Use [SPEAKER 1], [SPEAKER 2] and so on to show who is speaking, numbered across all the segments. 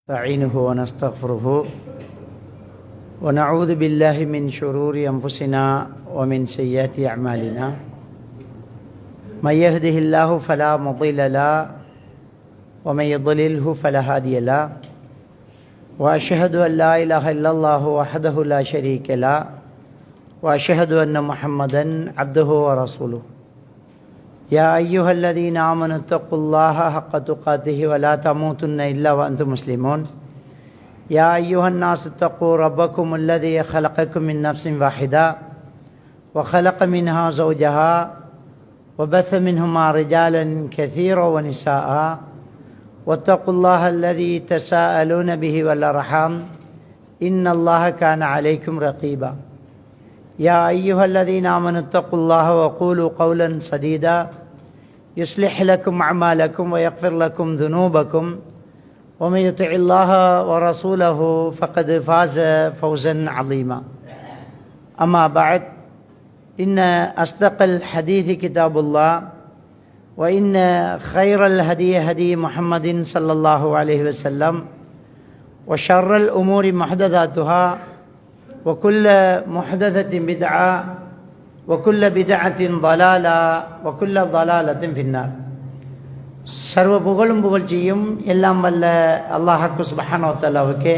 [SPEAKER 1] نستعينه ونستغفره ونعوذ بالله من شرور أنفسنا ومن سيئات أعمالنا من يهده الله فلا مضل له ومن يضلله فلا هادي له وأشهد أن لا إله إلا الله وحده لا شريك له وأشهد أن محمدا عبده ورسوله يا أيها الذين آمنوا اتقوا الله حق تقاته ولا تموتن إلا وأنتم مسلمون يا أيها الناس اتقوا ربكم الذي خلقكم من نفس واحدة وخلق منها زوجها وبث منهما رجالا كثيرا ونساء واتقوا الله الذي تساءلون به والأرحام إن الله كان عليكم رقيبا يا أيها الذين آمنوا اتقوا الله وقولوا قولا سديدا يصلح لكم أعمالكم ويغفر لكم ذنوبكم ومن يطع الله ورسوله فقد فاز فوزا عظيما أما بعد إن أصدق الحديث كتاب الله وإن خير الهدي هدي محمد صلى الله عليه وسلم وشر الأمور محدثاتها وكل محدثة بدعة وكل بدعة ضلالة وكل ضلالة في النار. சர்வ புகழும் புகழ்ச்சியும் எல்லாம் வல்ல அல்லாஹ்வுக்கு சுப்ஹானஹு வ தஆலாவுக்கே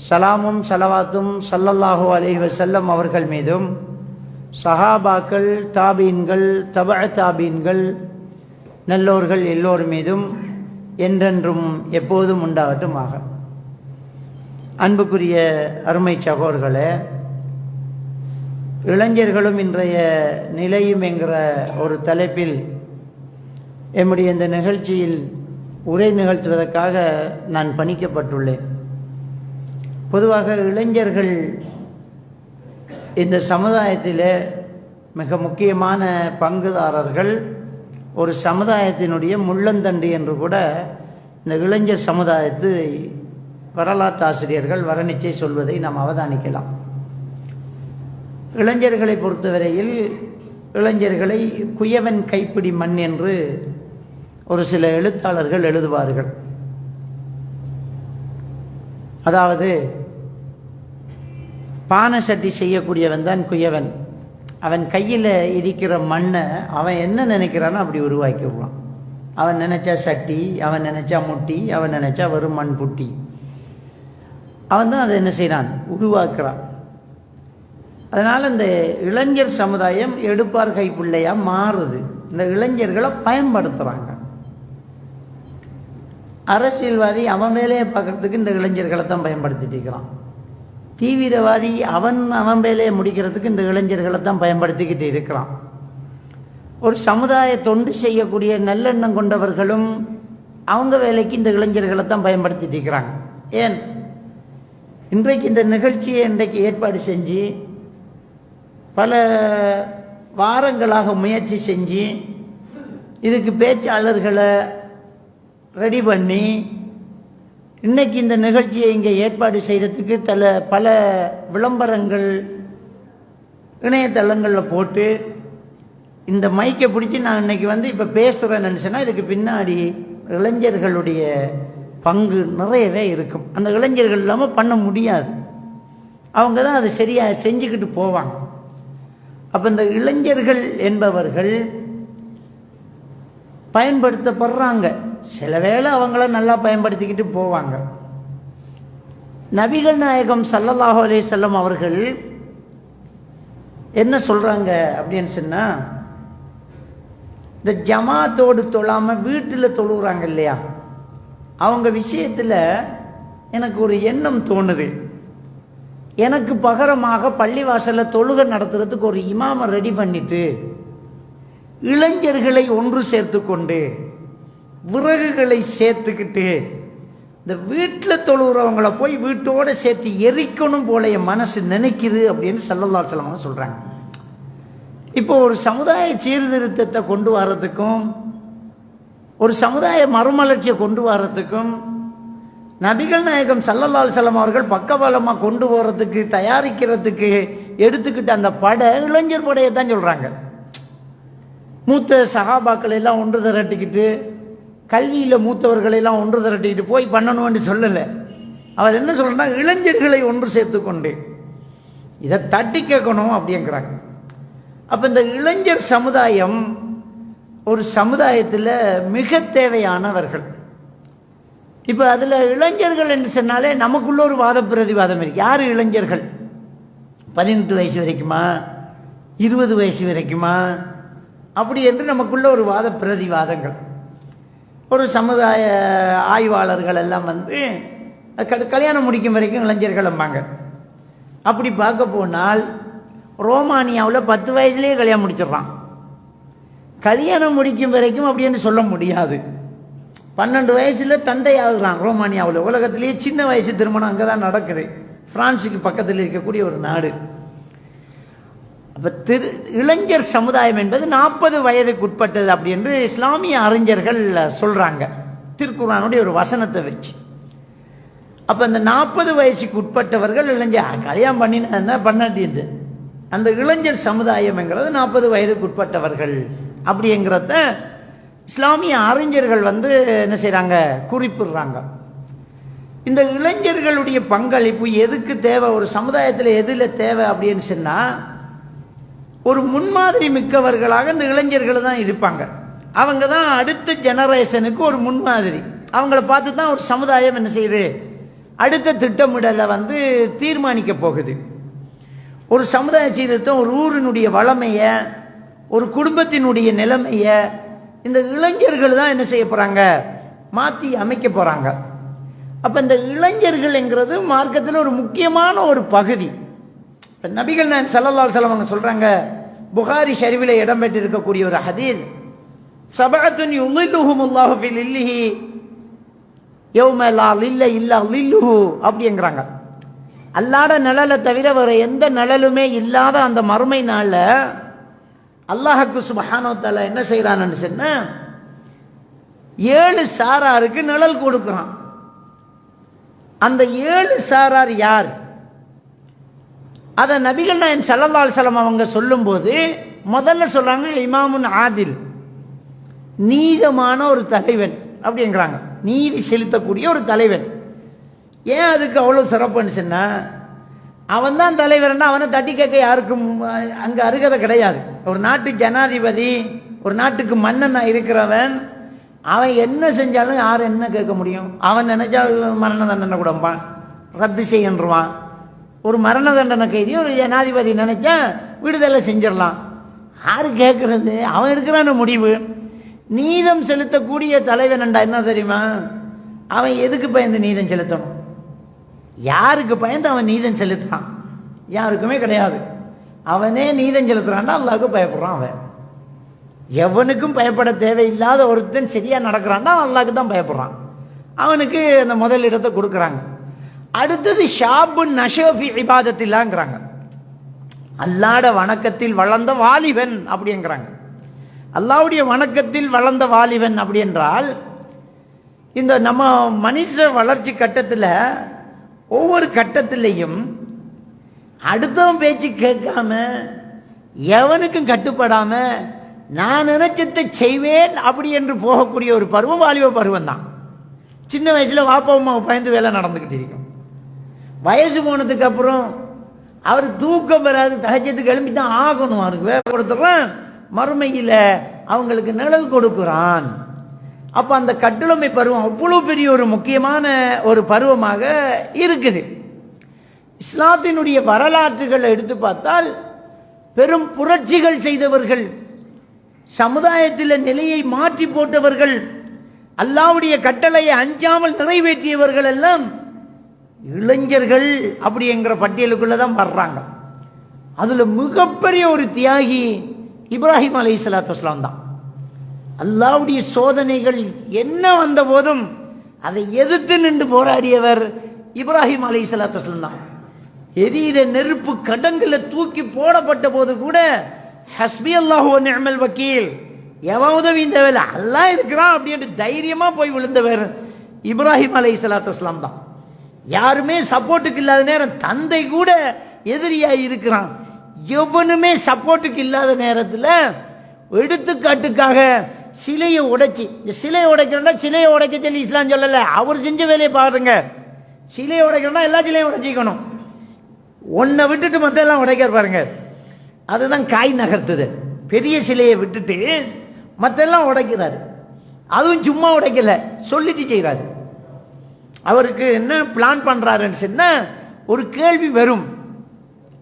[SPEAKER 1] சலாமும் ஸலவாத்தும் ஸல்லல்லாஹு அலைஹி வஸல்லம் அவர்கள் மீதும் சஹாபாக்கள் தாபீன்கள் தபஅ தாபீன்கள் நல்லோர்கள் எல்லோர் மீதும் என்றென்றும் எப்போதும் உண்டாகட்டுமாக. அன்புக்குரிய அருமை சகோதரர்களே, இளைஞர்களும் இன்றைய நிலையும் என்கிற ஒரு தலைப்பில் என்னுடைய இந்த நிகழ்ச்சியில் உரை நிகழ்த்துவதற்காக நான் பணிக்கப்பட்டுள்ளேன். பொதுவாக இளைஞர்கள் இந்த சமுதாயத்தில் மிக முக்கியமான பங்குதாரர்கள், ஒரு சமுதாயத்தினுடைய முள்ளந்தண்டு என்று கூட இந்த இளைஞர் சமுதாயத்தை வரலாற்று ஆசிரியர்கள் வரணிச்சை சொல்வதை நாம் அவதானிக்கலாம். இளைஞர்களை பொறுத்தவரையில் இளைஞர்களை குயவன் கைப்பிடி மண் என்று ஒரு சில எழுத்தாளர்கள் எழுதுவார்கள். அதாவது பானை சட்டி செய்யக்கூடியவன் தான் குயவன். அவன் கையில் இருக்கிற மண்ணை அவன் என்ன நினைக்கிறானோ அப்படி உருவாக்கிடுவான். அவன் நினைச்சா சட்டி, அவன் நினைச்சா முட்டி, அவன் நினைச்சா வெறும் மண் புட்டி, அவன் தான் அதை என்ன செய்கிறான், உருவாக்குறான். அதனால் இந்த இளைஞர் சமுதாயம் எடுப்பார் கைப்பிள்ளையாக மாறுது. இந்த இளைஞர்களை பயன்படுத்துகிறாங்க. அரசியல்வாதி அவன் வேலையை பார்க்கறதுக்கு இந்த இளைஞர்களை தான் பயன்படுத்திட்டு இருக்கிறான். தீவிரவாதி அவன் வேலையை முடிக்கிறதுக்கு இந்த இளைஞர்களை தான் பயன்படுத்திக்கிட்டு இருக்கிறான். ஒரு சமுதாய தொண்டு செய்யக்கூடிய நல்லெண்ணம் கொண்டவர்களும் அவங்க வேலைக்கு இந்த இளைஞர்களை தான் பயன்படுத்திட்டு இருக்கிறாங்க. ஏன் இன்றைக்கு இந்த நிகழ்ச்சியை இன்றைக்கு ஏற்பாடு செஞ்சு பல வாரங்களாக முயற்சி செஞ்சு இதுக்கு பேச்சாளர்களை ரெடி பண்ணி இன்னைக்கு இந்த நிகழ்ச்சியை இங்கே ஏற்பாடு செய்கிறதுக்கு பல விளம்பரங்கள் இணையதளங்களில் போட்டு இந்த மைக்கை பிடிச்சி நான் இன்னைக்கு இப்போ பேசுகிறேன்னு நினச்சேன்னா இதுக்கு பின்னாடி இளைஞர்களுடைய பங்கு நிறையவே இருக்கும். அந்த இளைஞர்கள் இல்லாமல் பண்ண முடியாது. அவங்க தான் அதை சரியாக செஞ்சுக்கிட்டு போவாங்க. அப்போ இந்த இளைஞர்கள் என்பவர்கள் பயன்படுத்தப்படுறாங்க. சில வேளை அவங்கள நல்லா பயன்படுத்திக்கிட்டு போவாங்க. நபிகள் நாயகம் ஸல்லல்லாஹு அலைஹி வஸல்லம் அவர்கள் என்ன சொல்றாங்க அப்படின்னு சொன்னா, இந்த ஜமாத்தோடு தொழாம வீட்டில் தொழுகிறாங்க இல்லையா, அவங்க விஷயத்துல எனக்கு ஒரு எண்ணம் தோணுது. எனக்கு பகரமாக பள்ளிவாசல்ல தொழுகை நடத்துறதுக்கு ஒரு இமாமை ரெடி பண்ணிட்டு இளைஞர்களை ஒன்று சேர்த்து கொண்டு விறகுகளை சேர்த்துக்கிட்டு இந்த வீட்டில் தொழுகிறவங்களை போய் வீட்டோட சேர்த்து எரிக்கணும் போல என் மனசு நினைக்குது அப்படின்னு ஸல்லல்லாஹு அலைஹி வஸல்லம் சொல்றாங்க. இப்போ ஒரு சமுதாய சீர்திருத்தத்தை கொண்டு வர்றதுக்கும் ஒரு சமுதாய மறுமலர்ச்சியை கொண்டு வர்றதுக்கும் நபிகள் நாயகம் ஸல்லல்லாஹு அலைஹி வஸல்லம் அவர்கள் பக்கபலமாக கொண்டு போகிறதுக்கு தயாரிக்கிறதுக்கு எடுத்துக்கிட்ட அந்த படை இளைஞர் படையை தான் சொல்கிறாங்க. மூத்த சஹாபாக்கள் எல்லாம் ஒன்று திரட்டிக்கிட்டு கல்வியில் மூத்தவர்களெல்லாம் ஒன்று திரட்டிட்டு போய் பண்ணணும்னு சொல்லலை. அவர் என்ன சொல்றா, இளைஞர்களை ஒன்று சேர்த்து கொண்டு இதை தட்டி கேட்கணும் அப்படிங்கிறாங்க. அப்ப இந்த இளைஞர் சமுதாயம் ஒரு சமுதாயத்தில் மிக தேவையானவர்கள். இப்ப அதுல இளைஞர்கள் என்று சொன்னாலே நமக்குள்ள ஒரு வாத பிரதிவாதம் இருக்கு. யாரு இளைஞர்கள்? 18 வயசு வரைக்குமா, 20 வயசு வரைக்குமா, அப்படி என்று நமக்குள்ள ஒரு வாத பிரதிவாதங்கள். ஒரு சமுதாய ஆய்வாளர்கள் எல்லாம் வந்து கல்யாணம் முடிக்கும் வரைக்கும் இளைஞர்கள் அம்பாங்க. அப்படி பார்க்க போனால் ரோமானியாவில் 10 வயசுலேயே கல்யாணம் முடிச்சிடறான். கல்யாணம் முடிக்கும் வரைக்கும் அப்படின்னு சொல்ல முடியாது. 12 வயசுல தந்தை ஆகுறான் ரோமானியாவில். உலகத்திலேயே சின்ன வயசு திருமணம் அங்கதான் நடக்குது. பிரான்ஸுக்கு பக்கத்தில் இருக்கக்கூடிய ஒரு நாடு. அப்ப இளைஞர் சமுதாயம் என்பது 40 வயதுக்கு உட்பட்டது அப்படி என்று இஸ்லாமிய அறிஞர்கள் சொல்றாங்க, திருக்குர்ஆனுடைய ஒரு வசனத்தை வச்சு. அப்ப அந்த 40 வயசுக்கு உட்பட்டவர்கள் இளைஞர். கல்யாணம் பண்ணினா பண்ணாட்டி அந்த இளைஞர் சமுதாயம் என்கிறது 40 வயதுக்கு உட்பட்டவர்கள் அப்படிங்கிறத இஸ்லாமிய அறிஞர்கள் வந்து என்ன செய்யறாங்க, குறிப்பிடுறாங்க. இந்த இளைஞர்களுடைய பங்களிப்பு எதுக்கு தேவை, ஒரு சமுதாயத்தில் எதுல தேவை அப்படின்னு சொன்னா, ஒரு முன்மாதிரி மிக்கவர்களாக இந்த இளைஞர்கள் தான் இருப்பாங்க. அவங்க தான் அடுத்த ஜெனரேஷனுக்கு ஒரு முன்மாதிரி. அவங்கள பார்த்து தான் ஒரு சமுதாயம் என்ன செய்யுது, அடுத்த திட்டமிடலை வந்து தீர்மானிக்க போகுது. ஒரு சமுதாய சீர்திருத்தம், ஒரு ஊரினுடைய வளமைய, ஒரு குடும்பத்தினுடைய நிலைமைய இந்த இளைஞர்கள் தான் என்ன செய்ய போறாங்க, மாற்றி அமைக்க போறாங்க. அப்ப இந்த இளைஞர்கள் என்கிறது மார்க்கத்தில் ஒரு முக்கியமான ஒரு பகுதி. நபிகள் நாயகம் ஸல்லல்லாஹு அலைஹி வஸல்லம் அவங்க சொல்றாங்க, புகாரி ஷரீஃபிலே இடம்பெற்று இருக்கக்கூடிய ஒரு ஹதீஸ், சபஅத்துன் யுலில்லுஹுமுல்லாஹு ஃபி லில்லிஹி யௌம லா லில்ல இல்லா லில்லுஹு அப்படிங்கறாங்க. அல்லாஹ்வுடைய நிழலை தவிர வேற எந்த நிழலுமே இல்லாத அந்த மறுமை நாள்ல அல்லாஹ்வுக்கு சுப்ஹானஹு வ தஆலா என்ன செய்றான்னு சொன்னா, 7 சாராருக்கு நிழல் கொடுக்கிறான். அந்த 7 சாரார் யார்? அத நபிகள் நாயகம் ஸல்லல்லாஹு அலைஹி வஸல்லம் அவங்க சொல்லும்போது முதல்ல சொல்றாங்க, இமாமுன் ஆதில், நீதமான ஒரு தலைவன் அப்படிங்கிறாங்க. நீதி செலுத்தக்கூடிய ஒரு தலைவன். ஏன் அதுக்கு அவ்வளவு சிறப்புன்னு சொன்னா, அவன் தான் தலைவர்னா அவனை தட்டி கேட்க யாருக்கும் அங்க அருகதை கிடையாது. ஒரு நாட்டு ஜனாதிபதி, ஒரு நாட்டுக்கு மன்னனா இருக்கிறவன், அவன் என்ன செஞ்சாலும் யாரும் என்ன கேட்க முடியும்? அவன் நினைச்சா மரண தண்டனை கொடுப்பான், ரத்து செய்யன்றுவான். ஒரு மரண தண்டனை கைதி ஒரு ஜனாதிபதி நினைச்சா விடுதலை செஞ்சிடலாம். யாரு கேட்கறது? அவன் இருக்கிறான முடிவு. நீதம் செலுத்தக்கூடிய தலைவன் என்ன தெரியுமா? அவன் எதுக்கு பயந்து நீதம் செலுத்தணும்? யாருக்கு பயந்து அவன் நீதம் செலுத்துறான்? யாருக்குமே கிடையாது. அவனே நீதம் செலுத்துறான்டா அல்லாஹ்வுக்கு பயப்படுறான். அவன் எவனுக்கும் பயப்பட தேவையில்லாத ஒருத்தன் சரியா நடக்கிறான்டா அல்லாஹ்வுக்கு தான் பயப்படுறான். அவனுக்கு அந்த முதல் இடத்தை கொடுக்குறாங்க. அடுத்தது ஷாபு நஷஃபி இபாதத்தில்லாங்கிறாங்க, அல்லாஹ்வுடைய வணக்கத்தில் வளர்ந்த வாலிபன் அப்படிங்கிறாங்க. அல்லாஹ்வுடைய வணக்கத்தில் வளர்ந்த வாலிபன் அப்படி என்றால், இந்த நம்ம மனித வளர்ச்சி கட்டத்தில் ஒவ்வொரு கட்டத்திலையும் அடுத்தவன் பேச்சு கேட்காம, எவனுக்கும் கட்டுப்படாம, நான் நினைச்சதை செய்வேன் அப்படி என்று போகக்கூடிய ஒரு பருவம் வாலிப பருவம் தான். சின்ன வயசுல வாப்பா அம்மாவை பயந்து வேலை நடந்துகிட்டு இருக்கும். வயசு போனதுக்கு அப்புறம் அவர் தூக்கம் பெறாது, தஹஜ்ஜுதுக்கு எழுப்பி தான் ஆகணும். அவருக்கு வேலை கொடுத்துறான், மறுமையில அவங்களுக்கு நிழல் கொடுக்குறான். அப்ப அந்த கட்டுளமை பருவம் அவ்வளவு பெரிய ஒரு முக்கியமான ஒரு பருவமாக இருக்குது. இஸ்லாத்தினுடைய வரலாற்றுகளை எடுத்து பார்த்தால் பெரும் புரட்சிகள் செய்தவர்கள், சமுதாயத்தில் நிலையை மாற்றி போட்டவர்கள், அல்லாஹ்வுடைய கட்டளையை அஞ்சாமல் நிறைவேற்றியவர்கள் எல்லாம் இளைஞர்கள் அப்படிங்கிற பட்டியலுக்குள்ளதான் வர்றாங்க. அதுல மிகப்பெரிய ஒரு தியாகி இப்ராஹிம் அலைஹிஸ்ஸலாத்து வஸ்ஸலாம் தான். அல்லாஹ்வுடைய சோதனைகள் என்ன வந்த போதும் அதை எதிர்த்து நின்று போராடியவர் இப்ராஹிம் அலைஹிஸ்ஸலாத்து வஸ்ஸலாம் தான். எரியிற நெருப்பு கடங்குல தூக்கி போடப்பட்ட போது கூட ஹஸ்பி அல்லாஹு வ நிஅமல் வக்கீல், எவன் உதவியும் தேவையில்லை, அல்லாஹ் இருக்கிறான் அப்படின்னு தைரியமா போய் விழுந்தவர் இப்ராஹிம் அலைஹிஸ்ஸலாத்து வஸ்ஸலாம் தான். யாருமே சப்போர்ட்டுக்கு இல்லாத நேரம், தந்தை கூட எதிரியா இருக்கிறான், எவனுமே சப்போர்ட்டுக்கு இல்லாத நேரத்தில் எடுத்துக்காட்டுக்காக சிலையை உடைச்சி, சிலையை உடைக்கிறோம்னா சிலையை உடைக்க சொல்லி இஸ்லாம் சொல்லல, அவர் செஞ்ச வேலையை பாருங்க. சிலையை உடைக்கிறோம்னா எல்லா சிலையும் உடைச்சிக்கணும், ஒன்னை விட்டுட்டு மற்ற எல்லாம் உடைக்க பாருங்க. அதுதான் காய் நகர்த்துது. பெரிய சிலையை விட்டுட்டு மற்ற எல்லாம் உடைக்கிறாரு. அதுவும் சும்மா உடைக்கல, சொல்லிட்டு செய்கிறாரு. அவருக்கு என்ன பிளான் பண்றாருன்னு சொன்னா, ஒரு கேள்வி வரும்,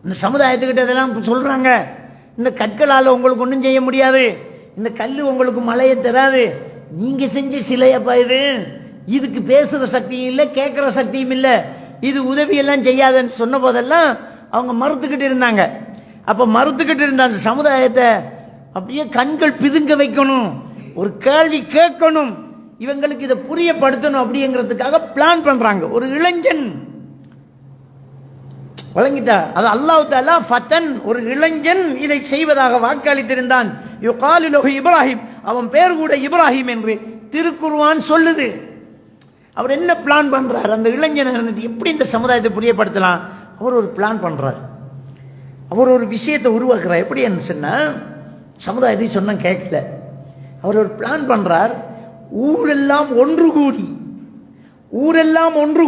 [SPEAKER 1] இந்த சமுதாயத்துக்கிட்ட இதெல்லாம் சொல்றாங்க, இந்த கற்களால் உங்களுக்கு ஒன்றும் செய்ய முடியாது, இந்த கல் உங்களுக்கு மழையை தராது, நீங்க செஞ்ச சிலையப்பா இது, இதுக்கு பேசுற சக்தியும் இல்லை, கேட்கிற சக்தியும் இல்லை, இது உதவியெல்லாம் செய்யாதுன்னு சொன்ன போதெல்லாம் அவங்க மறுத்துக்கிட்டு இருந்தாங்க. அப்ப மறுத்துக்கிட்டு இருந்த அந்த சமுதாயத்தை அப்படியே கண்கள் பிதுங்க வைக்கணும், ஒரு கேள்வி கேட்கணும், இவங்களுக்கு இதை புரியப்படுத்தணும் அப்படிங்கிறதுக்காக பிளான் பண்றாங்க. ஒரு இளைஞன் வழங்கிட்டா, அது அல்லாஹ் தஆலா ஃபதன், ஒரு இளைஞன் இதை செய்வதாக வாக்களித்திருந்தான். யுகாலு லஹு இப்ராஹிம், அவன் பேர் கூட இப்ராஹிம் என்று திருக்குர்ஆன் சொல்லுது. அவர் என்ன பிளான் பண்றார்? அந்த இளைஞன் எப்படி இந்த சமுதாயத்தை புரியப்படுத்தலாம், அவர் ஒரு பிளான் பண்றார். அவர் ஒரு விஷயத்தை உருவாக்குறார். எப்படி சொன்னா, சமுதாயத்தை சொன்ன கேட்கல, அவர் ஒரு பிளான் பண்றார். ஊரெல்லாம் ஒன்று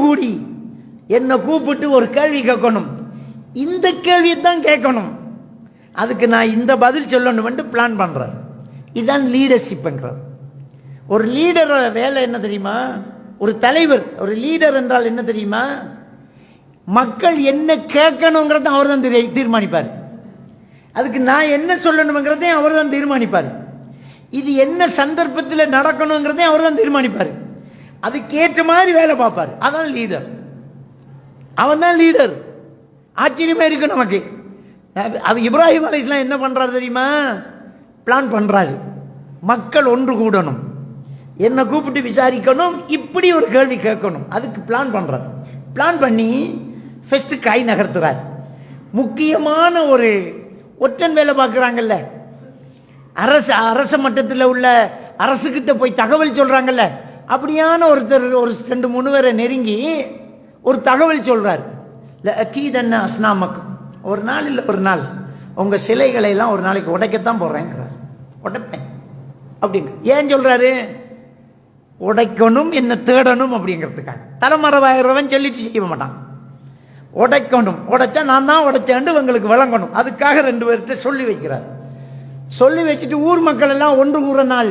[SPEAKER 1] கூடி என்னை கூப்பிட்டு ஒரு கேள்வி கேட்கணும், இந்த கேள்வியை தான் கேட்கணும், அதுக்கு நான் இந்த பதில் சொல்லணும் பிளான் பண்றார். இதுதான் லீடர்ஷிப்ங்கிறது. ஒரு லீடர் வேலை என்ன தெரியுமா? ஒரு தலைவர், ஒரு லீடர் என்றால் என்ன தெரியுமா? மக்கள் என்ன கேட்கணுங்கிறத அவர் தான் தீர்மானிப்பார். அதுக்கு நான் என்ன சொல்லணுங்கிறதையும் அவர் தான் தீர்மானிப்பார். இது என்ன சந்தர்ப்பத்தில் நடக்கணுங்கிறதையும் அவர் தான் தீர்மானிப்பார். அதுக்கேற்ற மாதிரி வேலை பார்ப்பார். அதான் லீடர், அவன் தான் லீடர். ஆச்சரியமா இருக்கு நமக்கு. இப்ராஹிம் அலைஹிஸ்ஸலாம் என்ன பண்றாரு தெரியுமா? பிளான் பண்றாரு, மக்கள் ஒன்று கூடணும், என்ன கூப்பிட்டு விசாரிக்கணும், இப்படி ஒரு கேள்வி கேட்கணும், அதுக்கு பிளான் பண்றாரு. பிளான் பண்ணி ஃபர்ஸ்ட் காய் நகர்த்துறார். முக்கியமான ஒரு ஒற்றன் வேலை பார்க்குறாங்கல்ல, அரச மட்டத்தில் உள்ள அரசுகிட்ட போய் தகவல் சொல்றாங்கல்ல, அப்படியான ஒருத்தர் ஒரு 2-3 பேரை நெருங்கி ஒரு தகவல் சொல்றார். அஸ்னாமக்கு, ஒரு நாள் இல்லை ஒரு நாள் உங்க சிலைகளை எல்லாம் ஒரு நாளைக்கு உடைக்கத்தான் போறேங்கிறார். உடைப்பேன் அப்படிங்க. ஏன் சொல்றாரு? உடைக்கணும், என்ன தேடணும் அப்படிங்கிறதுக்காக. தலைமறைவாயிரவன் சொல்லிட்டு செய்ய மாட்டான். உடைக்கணும், உடைச்சா நான் தான் உடைச்சேன்னு உங்களுக்கு விளங்கணும், அதுக்காக 2 பேர்கிட்ட சொல்லி வைக்கிறார். சொல்லி வச்சுட்டு ஊர் மக்கள் எல்லாம் ஒன்று கூற நாள்,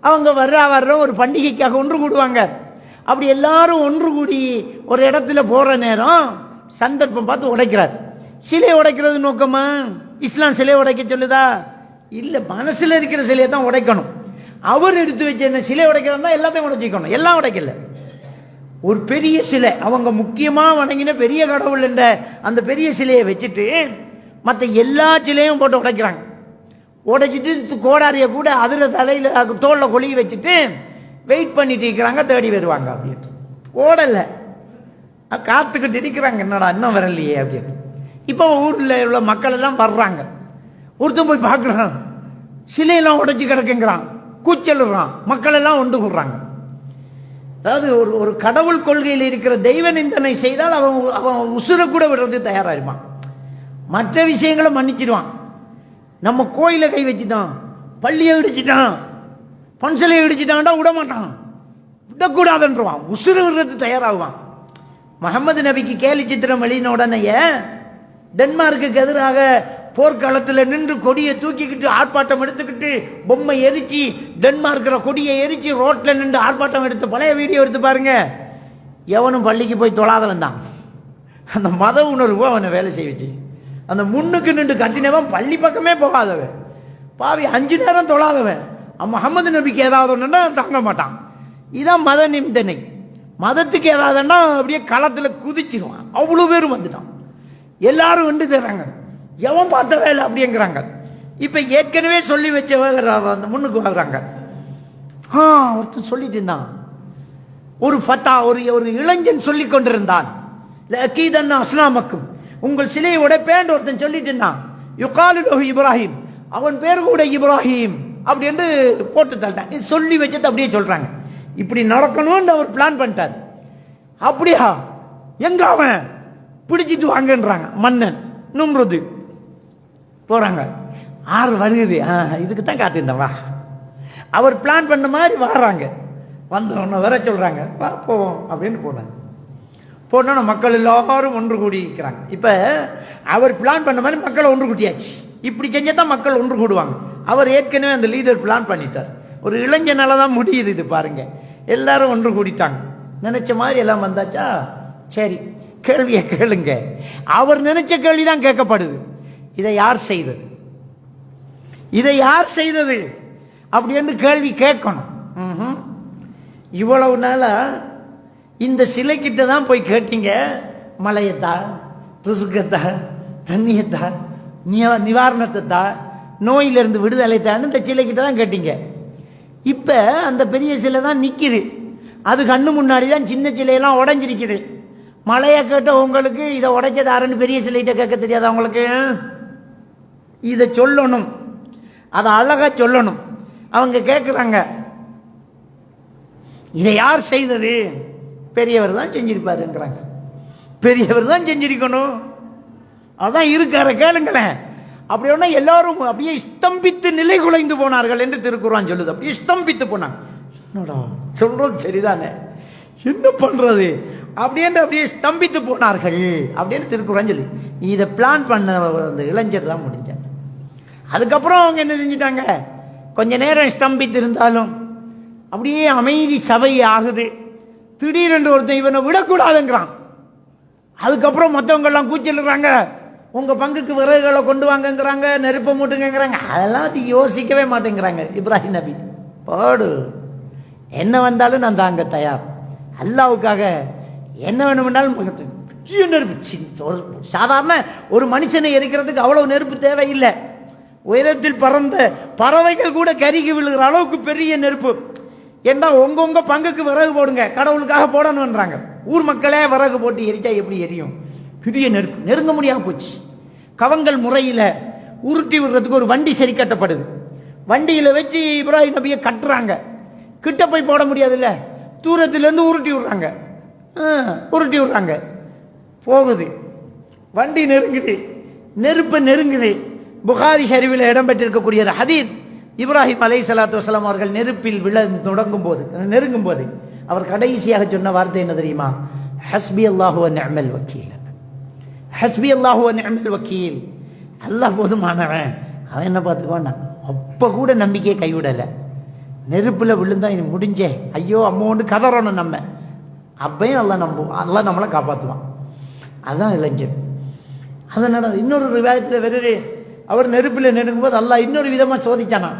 [SPEAKER 1] அவங்க வர்ற ஒரு பண்டிகைக்காக ஒன்று கூடுவாங்க. அப்படி எல்லாரும் ஒன்று கூடி ஒரு இடத்துல போற நேரம் சந்தர்ப்பம் பார்த்து உடைக்கிறார். சிலை உடைக்கிறது நோக்கமா? இஸ்லாம் சிலை உடைக்க சொல்லுதா? இல்ல, மனசுல இருக்கிற சிலையை தான் உடைக்கணும். அவர் எடுத்து வச்ச என்ன சிலை உடைக்கிறதா எல்லாத்தையும் உடைச்சிக்கணும், எல்லாம் உடைக்கல. ஒரு பெரிய சிலை, அவங்க முக்கியமா வணங்கின பெரிய கடவுள் என்ற அந்த பெரிய சிலையை வச்சுட்டு மற்ற எல்லா சிலையும் போட்டு உடைக்கிறாங்க. உடைச்சிட்டு கோடாரிய கூட அதிர தலையில தோல்ல கொழுகி வச்சுட்டு வெயிட் பண்ணிட்டு இருக்கிறாங்க, தேடி வருவாங்க அப்படின்ட்டு. ஓடல, காத்துக்கிட்டு இருக்கிறாங்க, என்னடா இன்னும் வரலையே அப்படின்னு. இப்போ ஊர்ல உள்ள மக்கள் எல்லாம் வர்றாங்க. ஒருத்தன் போய் பார்க்குறான், சிலையெல்லாம் உடைச்சி கிடக்குங்கிறான், கூச்சலுறான், மக்கள் எல்லாம் ஒன்று கூடுறாங்க. அதாவது ஒரு கடவுள் கொள்கையில் இருக்கிற தெய்வ நிந்தனை செய்தால் அவன் உசுர கூட விடுறது தயாராயிருப்பான், மற்ற விஷயங்களை மன்னிச்சிடுவான். நம்ம கோயிலை கை வச்சுட்டான், பள்ளியை இடிச்சிட்டான், பன்சலையை இடிச்சிட்டான்டா விட மாட்டான், விடக்கூடாதுன்றான், உசுர விடுறது தயாராகுவான். முகமது நபிக்கு கேலி சித்திரம் வெளியின உடனேயே டென்மார்க்குக்கு எதிராக போர்க்காலத்தில் நின்று கொடியை தூக்கிக்கிட்டு ஆர்ப்பாட்டம் எடுத்துக்கிட்டு பொம்மை எரிச்சு, டென்மார்க்கிற கொடியை எரிச்சு ரோட்ல நின்று ஆர்ப்பாட்டம் எடுத்து பழைய வீடியோ எடுத்து பாருங்க. எவனும் பள்ளிக்கு போய் தொழாதவன் தான். அந்த மத உணர்வு அவனை வேலை செய்ய வச்சு, அந்த முன்னுக்கு நின்று கத்தினவன் பள்ளி பக்கமே போகாதவன், பாவி 5 நேரம் தொழாதவன், முகமது நபிக்கு ஏதாவது ஒன்றுனா தாங்க மாட்டான். இதான் மத நிந்தனை. மதத்துக்கு ஏதாவதுன்னா அப்படியே களத்தில் குதிச்சிருவான். அவ்வளோ பேரும் வந்துட்டான், எல்லாரும் வந்து தர்றாங்க, எவன் பார்த்த வேலை அப்படிங்கிறாங்க. இப்ப ஏற்கனவே சொல்லி வச்ச அந்த முன்னுக்கு வர்றாங்க. ஒருத்தன் சொல்லிட்டு இருந்தான், ஒரு ஃபத்தா, ஒரு இளைஞன் சொல்லி கொண்டிருந்தான், அஸ்லாமக்கும், உங்கள் சிலையை உடைப்பேன் ஒருத்தன் சொல்லிட்டு இருந்தான். யுகாலு லஹு இப்ராஹிம், அவன் பேர் கூட இப்ராஹிம் அப்படின்னு போட்டு தள்ளிட்டான். இது சொல்லி வச்சது அப்படியே சொல்றாங்க. இப்படி நடக்கணும்னு அவர் பிளான் பண்ணிட்டார். அப்படியா, எங்க அவன் பிடிச்சிட்டு வாங்கன்றாங்க. மன்னன் நும்ருது போறாங்க. ஆறு வருகுது, இதுக்கு தான் காத்திருந்தேன் வா. அவர் பிளான் பண்ண மாதிரி வர்றாங்க, வந்தோன்னு வர சொல்றாங்க, வா போவோம் அப்படின்னு போனாங்க. போனோன்னா மக்கள் எல்லாரும் ஒன்று கூடி இருக்கிறாங்க. இப்ப அவர் பிளான் பண்ண மாதிரி மக்களை ஒன்று கூட்டியாச்சு. இப்படி செஞ்சதான் மக்கள் ஒன்று கூடுவாங்க. அவர் ஏற்கனவே அந்த லீடர் பிளான் பண்ணிட்டார். ஒரு இளைஞனால தான் முடியுது இது பாருங்க. எல்லாரும் ஒன்று கூடிட்டாங்க, நினைச்ச மாதிரி எல்லாம் வந்தாச்சா. சரி, கேள்வியை கேளுங்க. அவர் நினைச்ச கேள்விதான் கேட்கப்படுது. இதை யார் செய்தது, இதை யார் செய்தது அப்படி என்று கேள்வி கேட்கணும். இவ்வளவு நாளா இந்த சிலை கிட்ட தான் போய் கேட்டீங்க, மலையத்தா, ரிசுக்கத்தா, தண்ணியத்தா, நிவாரணத்தை தான், நோயிலிருந்து விடுதலை தான் இந்த சிலை கிட்ட தான் கேட்டீங்க. இப்ப அந்த பெரிய சிலை தான் நிக்குது, அது கண்ணு முன்னாடி தான் சின்ன சிலையெல்லாம் உடைஞ்சிருக்குது. மலையை கேட்ட உங்களுக்கு இதை உடைச்சதாருன்னு பெரிய சிலைகிட்ட கேட்க தெரியாதா உங்களுக்கு? இதை சொல்லணும், அதை அழகா சொல்லணும். அவங்க கேட்குறாங்க, இதை யார் செய்தது? பெரியவர் தான் செஞ்சிருப்பாருங்கிறாங்க. பெரியவர் தான் செஞ்சிருக்கணும், அதான் இருக்கார கேளுங்களேன். அப்படி ஒன்னா எல்லாரும் அப்படியே ஸ்தம்பித்து நிலை குலைந்து போனார்கள் என்று திருக்குர்ஆன் சொல்லுது. அப்படியே ஸ்தம்பித்து போனாங்க. என்னடா சொல்றது சரிதானே, என்ன பண்றது அப்படியே ஸ்தம்பித்து போனார்கள் அப்படின்னு திருக்குர்ஆன் சொல்லி இதை பிளான் பண்ண அந்த இளைஞர் தான் முடிஞ்சாங்க. அதுக்கப்புறம் அவங்க என்ன செஞ்சிட்டாங்க, கொஞ்ச நேரம் ஸ்தம்பித்து இருந்தாலும் அப்படியே அமைதி சபை ஆகுது. திடீரென்று ஒருத்தன் இவனை விடக்கூடாதுங்கிறான். அதுக்கப்புறம் மற்றவங்க எல்லாம் கூச்சலுறாங்க, உங்க பங்குக்கு விறகுகளை கொண்டு வாங்கங்கிறாங்க, நெருப்ப மூட்டுங்கிறாங்க. அதெல்லாம் அது யோசிக்கவே மாட்டேங்கிறாங்க. இப்ராஹிம் நபி போடு, என்ன வந்தாலும் நான் தாங்க தயார், அல்லாவுக்காக என்ன வேணும்னாலும் நெருப்பு. சாதாரண ஒரு மனுஷனை எரிக்கிறதுக்கு அவ்வளவு நெருப்பு தேவையில்லை. உயரத்தில் பறந்த பறவைகள் கூட கருகி விழுகிற அளவுக்கு பெரிய நெருப்பு. ஏன்னா உங்க பங்குக்கு விறகு போடுங்க, கடவுளுக்காக போடணும்ன்றாங்க. ஊர் மக்களே விறகு போட்டு எரிச்சா எப்படி எரியும்? பெரிய நெருப்பு, நெருங்க முடியாம போச்சு. கவங்கள் முறையில உருட்டி விடுறதுக்கு ஒரு வண்டி சரி கட்டப்படுது. வண்டியில வச்சு இப்ராஹிம் நபியை கட்டுறாங்க. கிட்ட போய் போட முடியாது இல்ல, தூரத்துல இருந்து உருட்டி விடுறாங்க. உருட்டி விடுறாங்க, போகுது, வண்டி நெருங்குது, நெருப்பு நெருங்குது. புகாரி ஷரீஃபில் இடம்பெற்றிருக்கக்கூடிய ஹதீஸ், இப்ராஹிம் அலைஹிஸ்ஸலாத்து வஸலாம் அவர்கள் நெருப்பில் விழ நெருங்கும் போது அவர் கடைசியாக சொன்ன வார்த்தை என்ன தெரியுமா? ஹஸ்பி அல்லாஹு வ நிஅமல் வக்கீல். ஹஸ்பி அல்லாஹு வ நிஅமல் வக்கீல். அல்லாஹ் போதுமானவன், அவன் என்ன பார்த்துக்குவான். அப்ப கூட நம்பிக்கையை கைவிடலை. நெருப்புல விழுந்தா இனி முடிஞ்சே, ஐயோ அம்மோன்னு கதறணும் நம்ம. அப்பையும் அல்லாஹ் நம்மளை காப்பாற்றுவான். அதுதான் இளைஞர். அதனால இன்னொரு ரிவாயத்தில் வருது, அவர் நெருப்பில் நெருங்கும் போது அல்லாஹ் இன்னொரு விதமா சோதிச்சானா.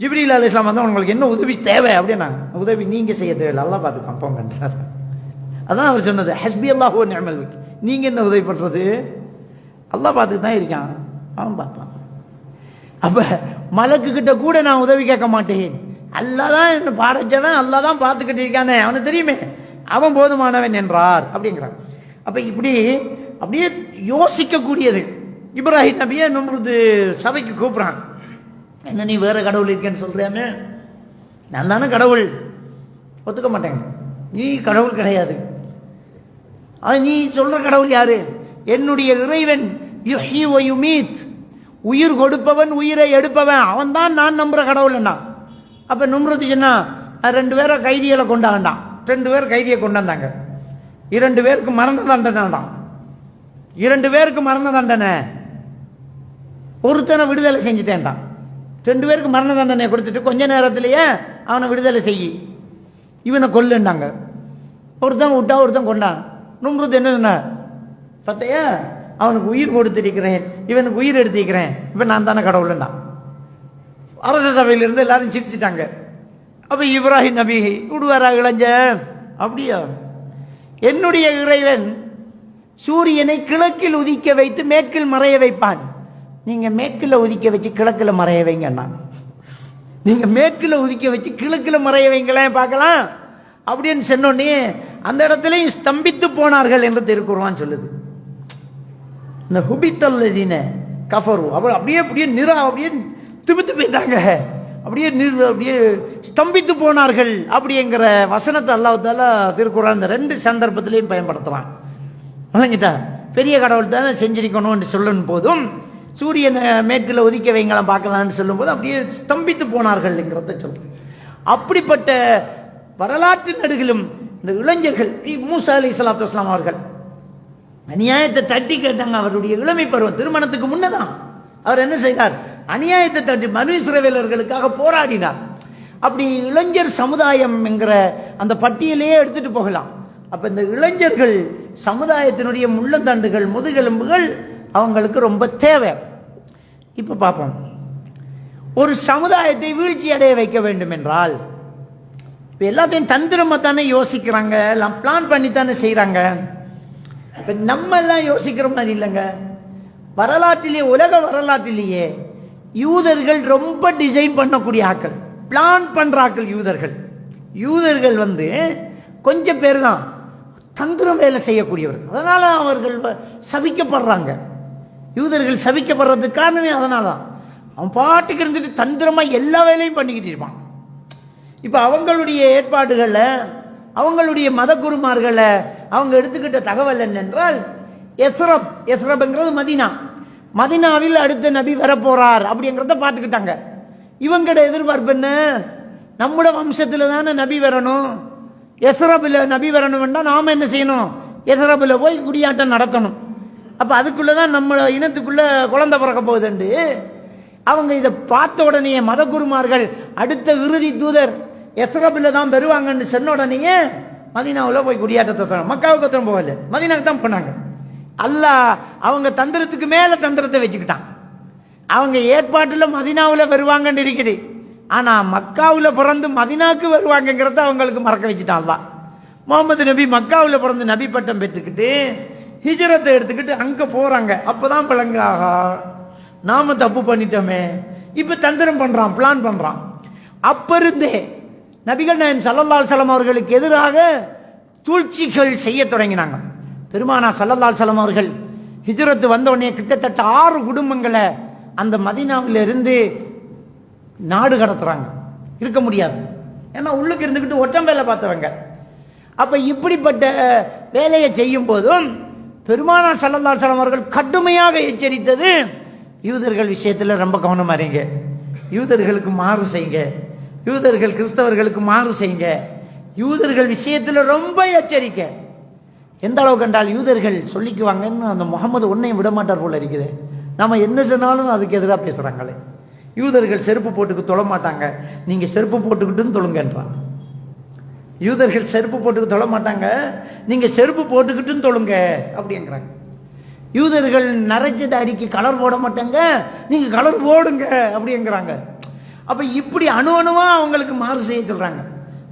[SPEAKER 1] ஜிப்ரீல் அலைஹிஸ்ஸலாம் வந்து உங்களுக்கு என்ன உதவி தேவை அப்படின்னா, உதவி நீங்க செய்ய தேவையில்லை, அல்லாஹ் பார்த்துப்பான் போங்கன்றார். அதான் அவர் சொன்னது, ஹஸ்பி அல்லாஹு வ நிஅமல் வக்கீல். நீங்க என்ன உதவி பண்றது, அல்லாஹ் பார்த்துட்டு தான் இருக்கான், அவன் பார்ப்பான். அப்ப மலக்கு கிட்ட கூட நான் உதவி கேட்க மாட்டேன், அல்லாஹ் தான் என்ன பாடச்சவன், அல்லாஹ் தான் பார்த்துக்கிட்டு இருக்கானே, அவனுக்கு தெரியுமே, அவன் போதுமானவன் என்றார் அப்படிங்கிறான். அப்ப இப்படி அப்படியே யோசிக்க கூடியது. இப்ராஹிம் நபியை நம்ருது சபைக்கு கூப்பிடுறான். என்ன நீ வேற கடவுள் இருக்கேன்னு சொல்றியாமே, நான் தானே கடவுள், ஒத்துக்க மாட்டேங்க, நீ கடவுள் கிடையாது. நீ சொல்ற கடவுள் யாரு? என்னுடைய இறைவன் யுஹ்யி வ யுமீத், உயிர் கொடுப்பவன் உயிரை எடுப்பவன், அவன் தான் நான் நம்புற கடவுள். என்ன அப்ப நும்ருது சொன்னா, 2 பேரை கைதிகளை கொண்டாண்டான். 2 பேர் கைதியை கொண்டாந்தாங்க. 2 பேருக்கு மரண தண்டனை தான். 2 பேருக்கு மரண தண்டனை, ஒருத்தனை விடுதலை செஞ்சுட்டேன்டான். 2 பேருக்கு மரண தண்டனை கொடுத்துட்டு கொஞ்ச நேரத்திலேயே அவனை விடுதலை செய்யி, இவனை கொல்லுண்டாங்க. ஒருத்தன் விட்டா ஒருத்தன் கொண்டான். நும்ருது என்ன பத்தையா, அவனுக்கு உயிர் கொடுத்திருக்கிறேன், இவனுக்கு உயிர் எடுத்திருக்கிறேன், இப்ப நான் தானே கடவுள்னா. அரச சபையிலிருந்து எல்லாரும் சிரிச்சிட்டாங்க. அப்ப இப்ராஹிம் நபி விடுவாரா இளைஞ? அப்படியா, என்னுடைய இறைவன் சூரியனை கிழக்கில் உதிக்க வைத்து மேற்கில் மறைய வைப்பான். நீங்க மேற்குல உதிக்க வச்சு கிழக்குல மறைய வைங்கன்னா, நீங்க மேற்குல உதிக்க வச்சு கிழக்குல மறைய வைங்களேன் பார்க்கலாம் அப்படின்னு சொன்னோடனே அந்த இடத்துலயும் ஸ்தம்பித்து போனார்கள் என்று திருக்குர்ஆன் சொல்லுது. இந்த ஹுபித்தல்லதீன கஃபரு, அவர் அப்படியே அப்படியே திமித்து போயிட்டாங்க, அப்படியே ஸ்தம்பித்து போனார்கள் அப்படிங்கிற வசனத்தை அல்லாஹ் தஆலா திருக்குர்ஆன் இந்த 2 சந்தர்ப்பத்திலையும் பயன்படுத்துறான். வழங்கிட்டா பெரிய கடவுள் தானே செஞ்சிருக்கணும் என்று சொல்லும் போதும் சூரியனை மேற்குல ஒதுக்க வைங்களாம் பார்க்கலான்னு சொல்லும்போது அப்படியே ஸ்தம்பித்து போனார்கள்ங்கிறத சொல்றேன். அப்படிப்பட்ட வரலாற்று நடுகிலும் இந்த இளைஞர்கள், மூசா அலைஹிஸ்ஸலாத்து வஸ்ஸலாம் அவர்கள் அநியாயத்தை தட்டி கேட்டாங்க. அவருடைய இளமை பருவம், திருமணத்துக்கு முன்னதான் அவர் என்ன செய்தார்? அநியாயத்தை தட்டி பனு இஸ்ரவேலர்களுக்காக போராடினார். அப்படி இளைஞர் சமுதாயம் என்கிற அந்த பட்டியலையே எடுத்துட்டு போகலாம். அப்ப இந்த இளைஞர்கள் சமுதாயத்தினுடைய முள்ளந்தண்டுகள், முதுகெலும்புகள் அவங்களுக்கு ரொம்ப தேவை. இப்ப பார்ப்போம், ஒரு சமுதாயத்தை வீழ்ச்சி அடைய வைக்க வேண்டும் என்றால் எல்லாத்தையும் தந்திரமா தானே யோசிக்கிறாங்க, எல்லாம் பிளான் பண்ணித்தானே செய்யறாங்க. நம்ம எல்லாம் யோசிக்கிற மாதிரி இல்லைங்க. வரலாற்றிலேயே, உலக வரலாற்றிலேயே யூதர்கள் ரொம்ப டிசைன் பண்ணக்கூடிய ஆக்கள், பிளான் பண்ற ஆக்கள் யூதர்கள். யூதர்கள் கொஞ்சம் பேர் தான் தந்திரம் வேலை செய்யக்கூடியவர்கள். அதனால அவர்கள் சபிக்கப்படுறாங்க. யூதர்கள் சபிக்கப்படுறதுக்கு காரணமே அதனால தான். அவன் பாட்டுக்கு இருந்துட்டு தந்திரமா எல்லா வேலையும் பண்ணிக்கிட்டு இருப்பான். இப்ப அவங்களுடைய ஏற்பாடுகளை, அவங்களுடைய மத குருமார்களை அவங்க எடுத்துக்கிட்ட தகவல் என்னென்றால், எஸ்ரப்ங்கிறது மதீனா, மதீனாவில் அடுத்த நபி வரப்போறார் அப்படிங்கிறத பார்த்துக்கிட்டாங்க. இவங்களோட எதிர்பார்ப்பு என்ன? நம்முட வம்சத்துல தானே நபி வரணும், எஸ்ரபில் நபி வரணும். நாம என்ன செய்யணும்? எஸ்ரபில் போய் குடியாட்டம் நடத்தணும். அப்ப அதுக்குள்ளதான் நம்ம இனத்துக்குள்ள குழந்தை பிறக்க போகுதுண்டு அவங்க இதை பார்த்த உடனே மத குருமார்கள் அடுத்த இறுதி தூதர் எஸ்ரபில் தான் பெறுவாங்கன்னு சொன்ன உடனேயே மதீனாவில் போய் குடியாட்டத்தை, மக்காவுக்கு ஒருத்தரம் போகல, மதீனாவுக்கு தான் போனாங்க. அல்லாஹ் அவங்க தந்திரத்துக்கு மேல தந்திரத்தை வச்சுக்கிட்டான். அவங்க ஏற்பாட்டில் மதீனாவில் வருவாங்கன்னு இருக்குது. ஆனா மக்காவில் பிறந்து மதீனாவுக்கு வருவாங்கிறத அவங்களுக்கு மறக்க வச்சுட்டான் அல்லாஹ். முகமது நபி மக்காவில் பிறந்து நபி பட்டம் பெற்றுக்கிட்டு ஹிஜ்ரத்தை எடுத்துக்கிட்டு அங்க போறாங்க. அப்பதான் பிள்ளைங்க, நாம தப்பு பண்ணிட்டோமே, இப்ப தந்திரம் பண்றான், பிளான் பண்றான். அப்ப இருந்தே நபிகள் நாயகம் ஸல்லல்லாஹு அலைஹி வஸல்லம் அவர்களுக்கு எதிராக சூழ்ச்சிகள் செய்ய தொடங்கினாங்க. பெருமானா ஸல்லல்லாஹு அலைஹி வஸல்லம் அவர்கள் ஹிஜ்ரத்து வந்த உடனே கிட்டத்தட்ட 6 குடும்பங்களை அந்த மதீனாவில் இருந்து நாடு கடத்துறாங்க. இருக்க முடியாது, ஏன்னா உள்ளுக்கு இருந்துகிட்டு ஒட்டம் வேலை பார்த்தவங்க. அப்ப இப்படிப்பட்ட வேலையை செய்யும் போதும் பெருமானா ஸல்லல்லாஹு அலைஹி வஸல்லம் அவர்கள் கடுமையாக எச்சரித்தது, யூதர்கள் விஷயத்துல ரொம்ப கவனமா இருங்க, யூதர்களுக்கு மாறு செய்யுங்க, யூதர்கள் கிறிஸ்தவர்களுக்கு மாறு செய்யுங்க, யூதர்கள் விஷயத்துல ரொம்ப எச்சரிக்கை. எந்த அளவுக்கு என்றால் யூதர்கள் சொல்லிக்குவாங்கன்னு அந்த முகமது ஒன்னையும் விட மாட்டார் போல இருக்குது. நம்ம என்ன சொன்னாலும் அதுக்கு எதிராக பேசுறாங்களே. யூதர்கள் செருப்பு போட்டுக்கு தொழ மாட்டாங்க, நீங்க செருப்பு போட்டுக்கிட்டுன்னு தொழுங்கன்றான். யூதர்கள் செருப்பு போட்டுக்கு தொழ மாட்டாங்க, நீங்க செருப்பு போட்டுக்கிட்டுன்னு தொழுங்க அப்படிங்கிறாங்க. யூதர்கள் நரைச்ச தாடிக்கு கலர் போட மாட்டாங்க, நீங்க கலர் போடுங்க அப்படிங்கிறாங்க. அப்ப இப்படி அணு அணுவா அவங்களுக்கு மாறு செய்ய சொல்றாங்க.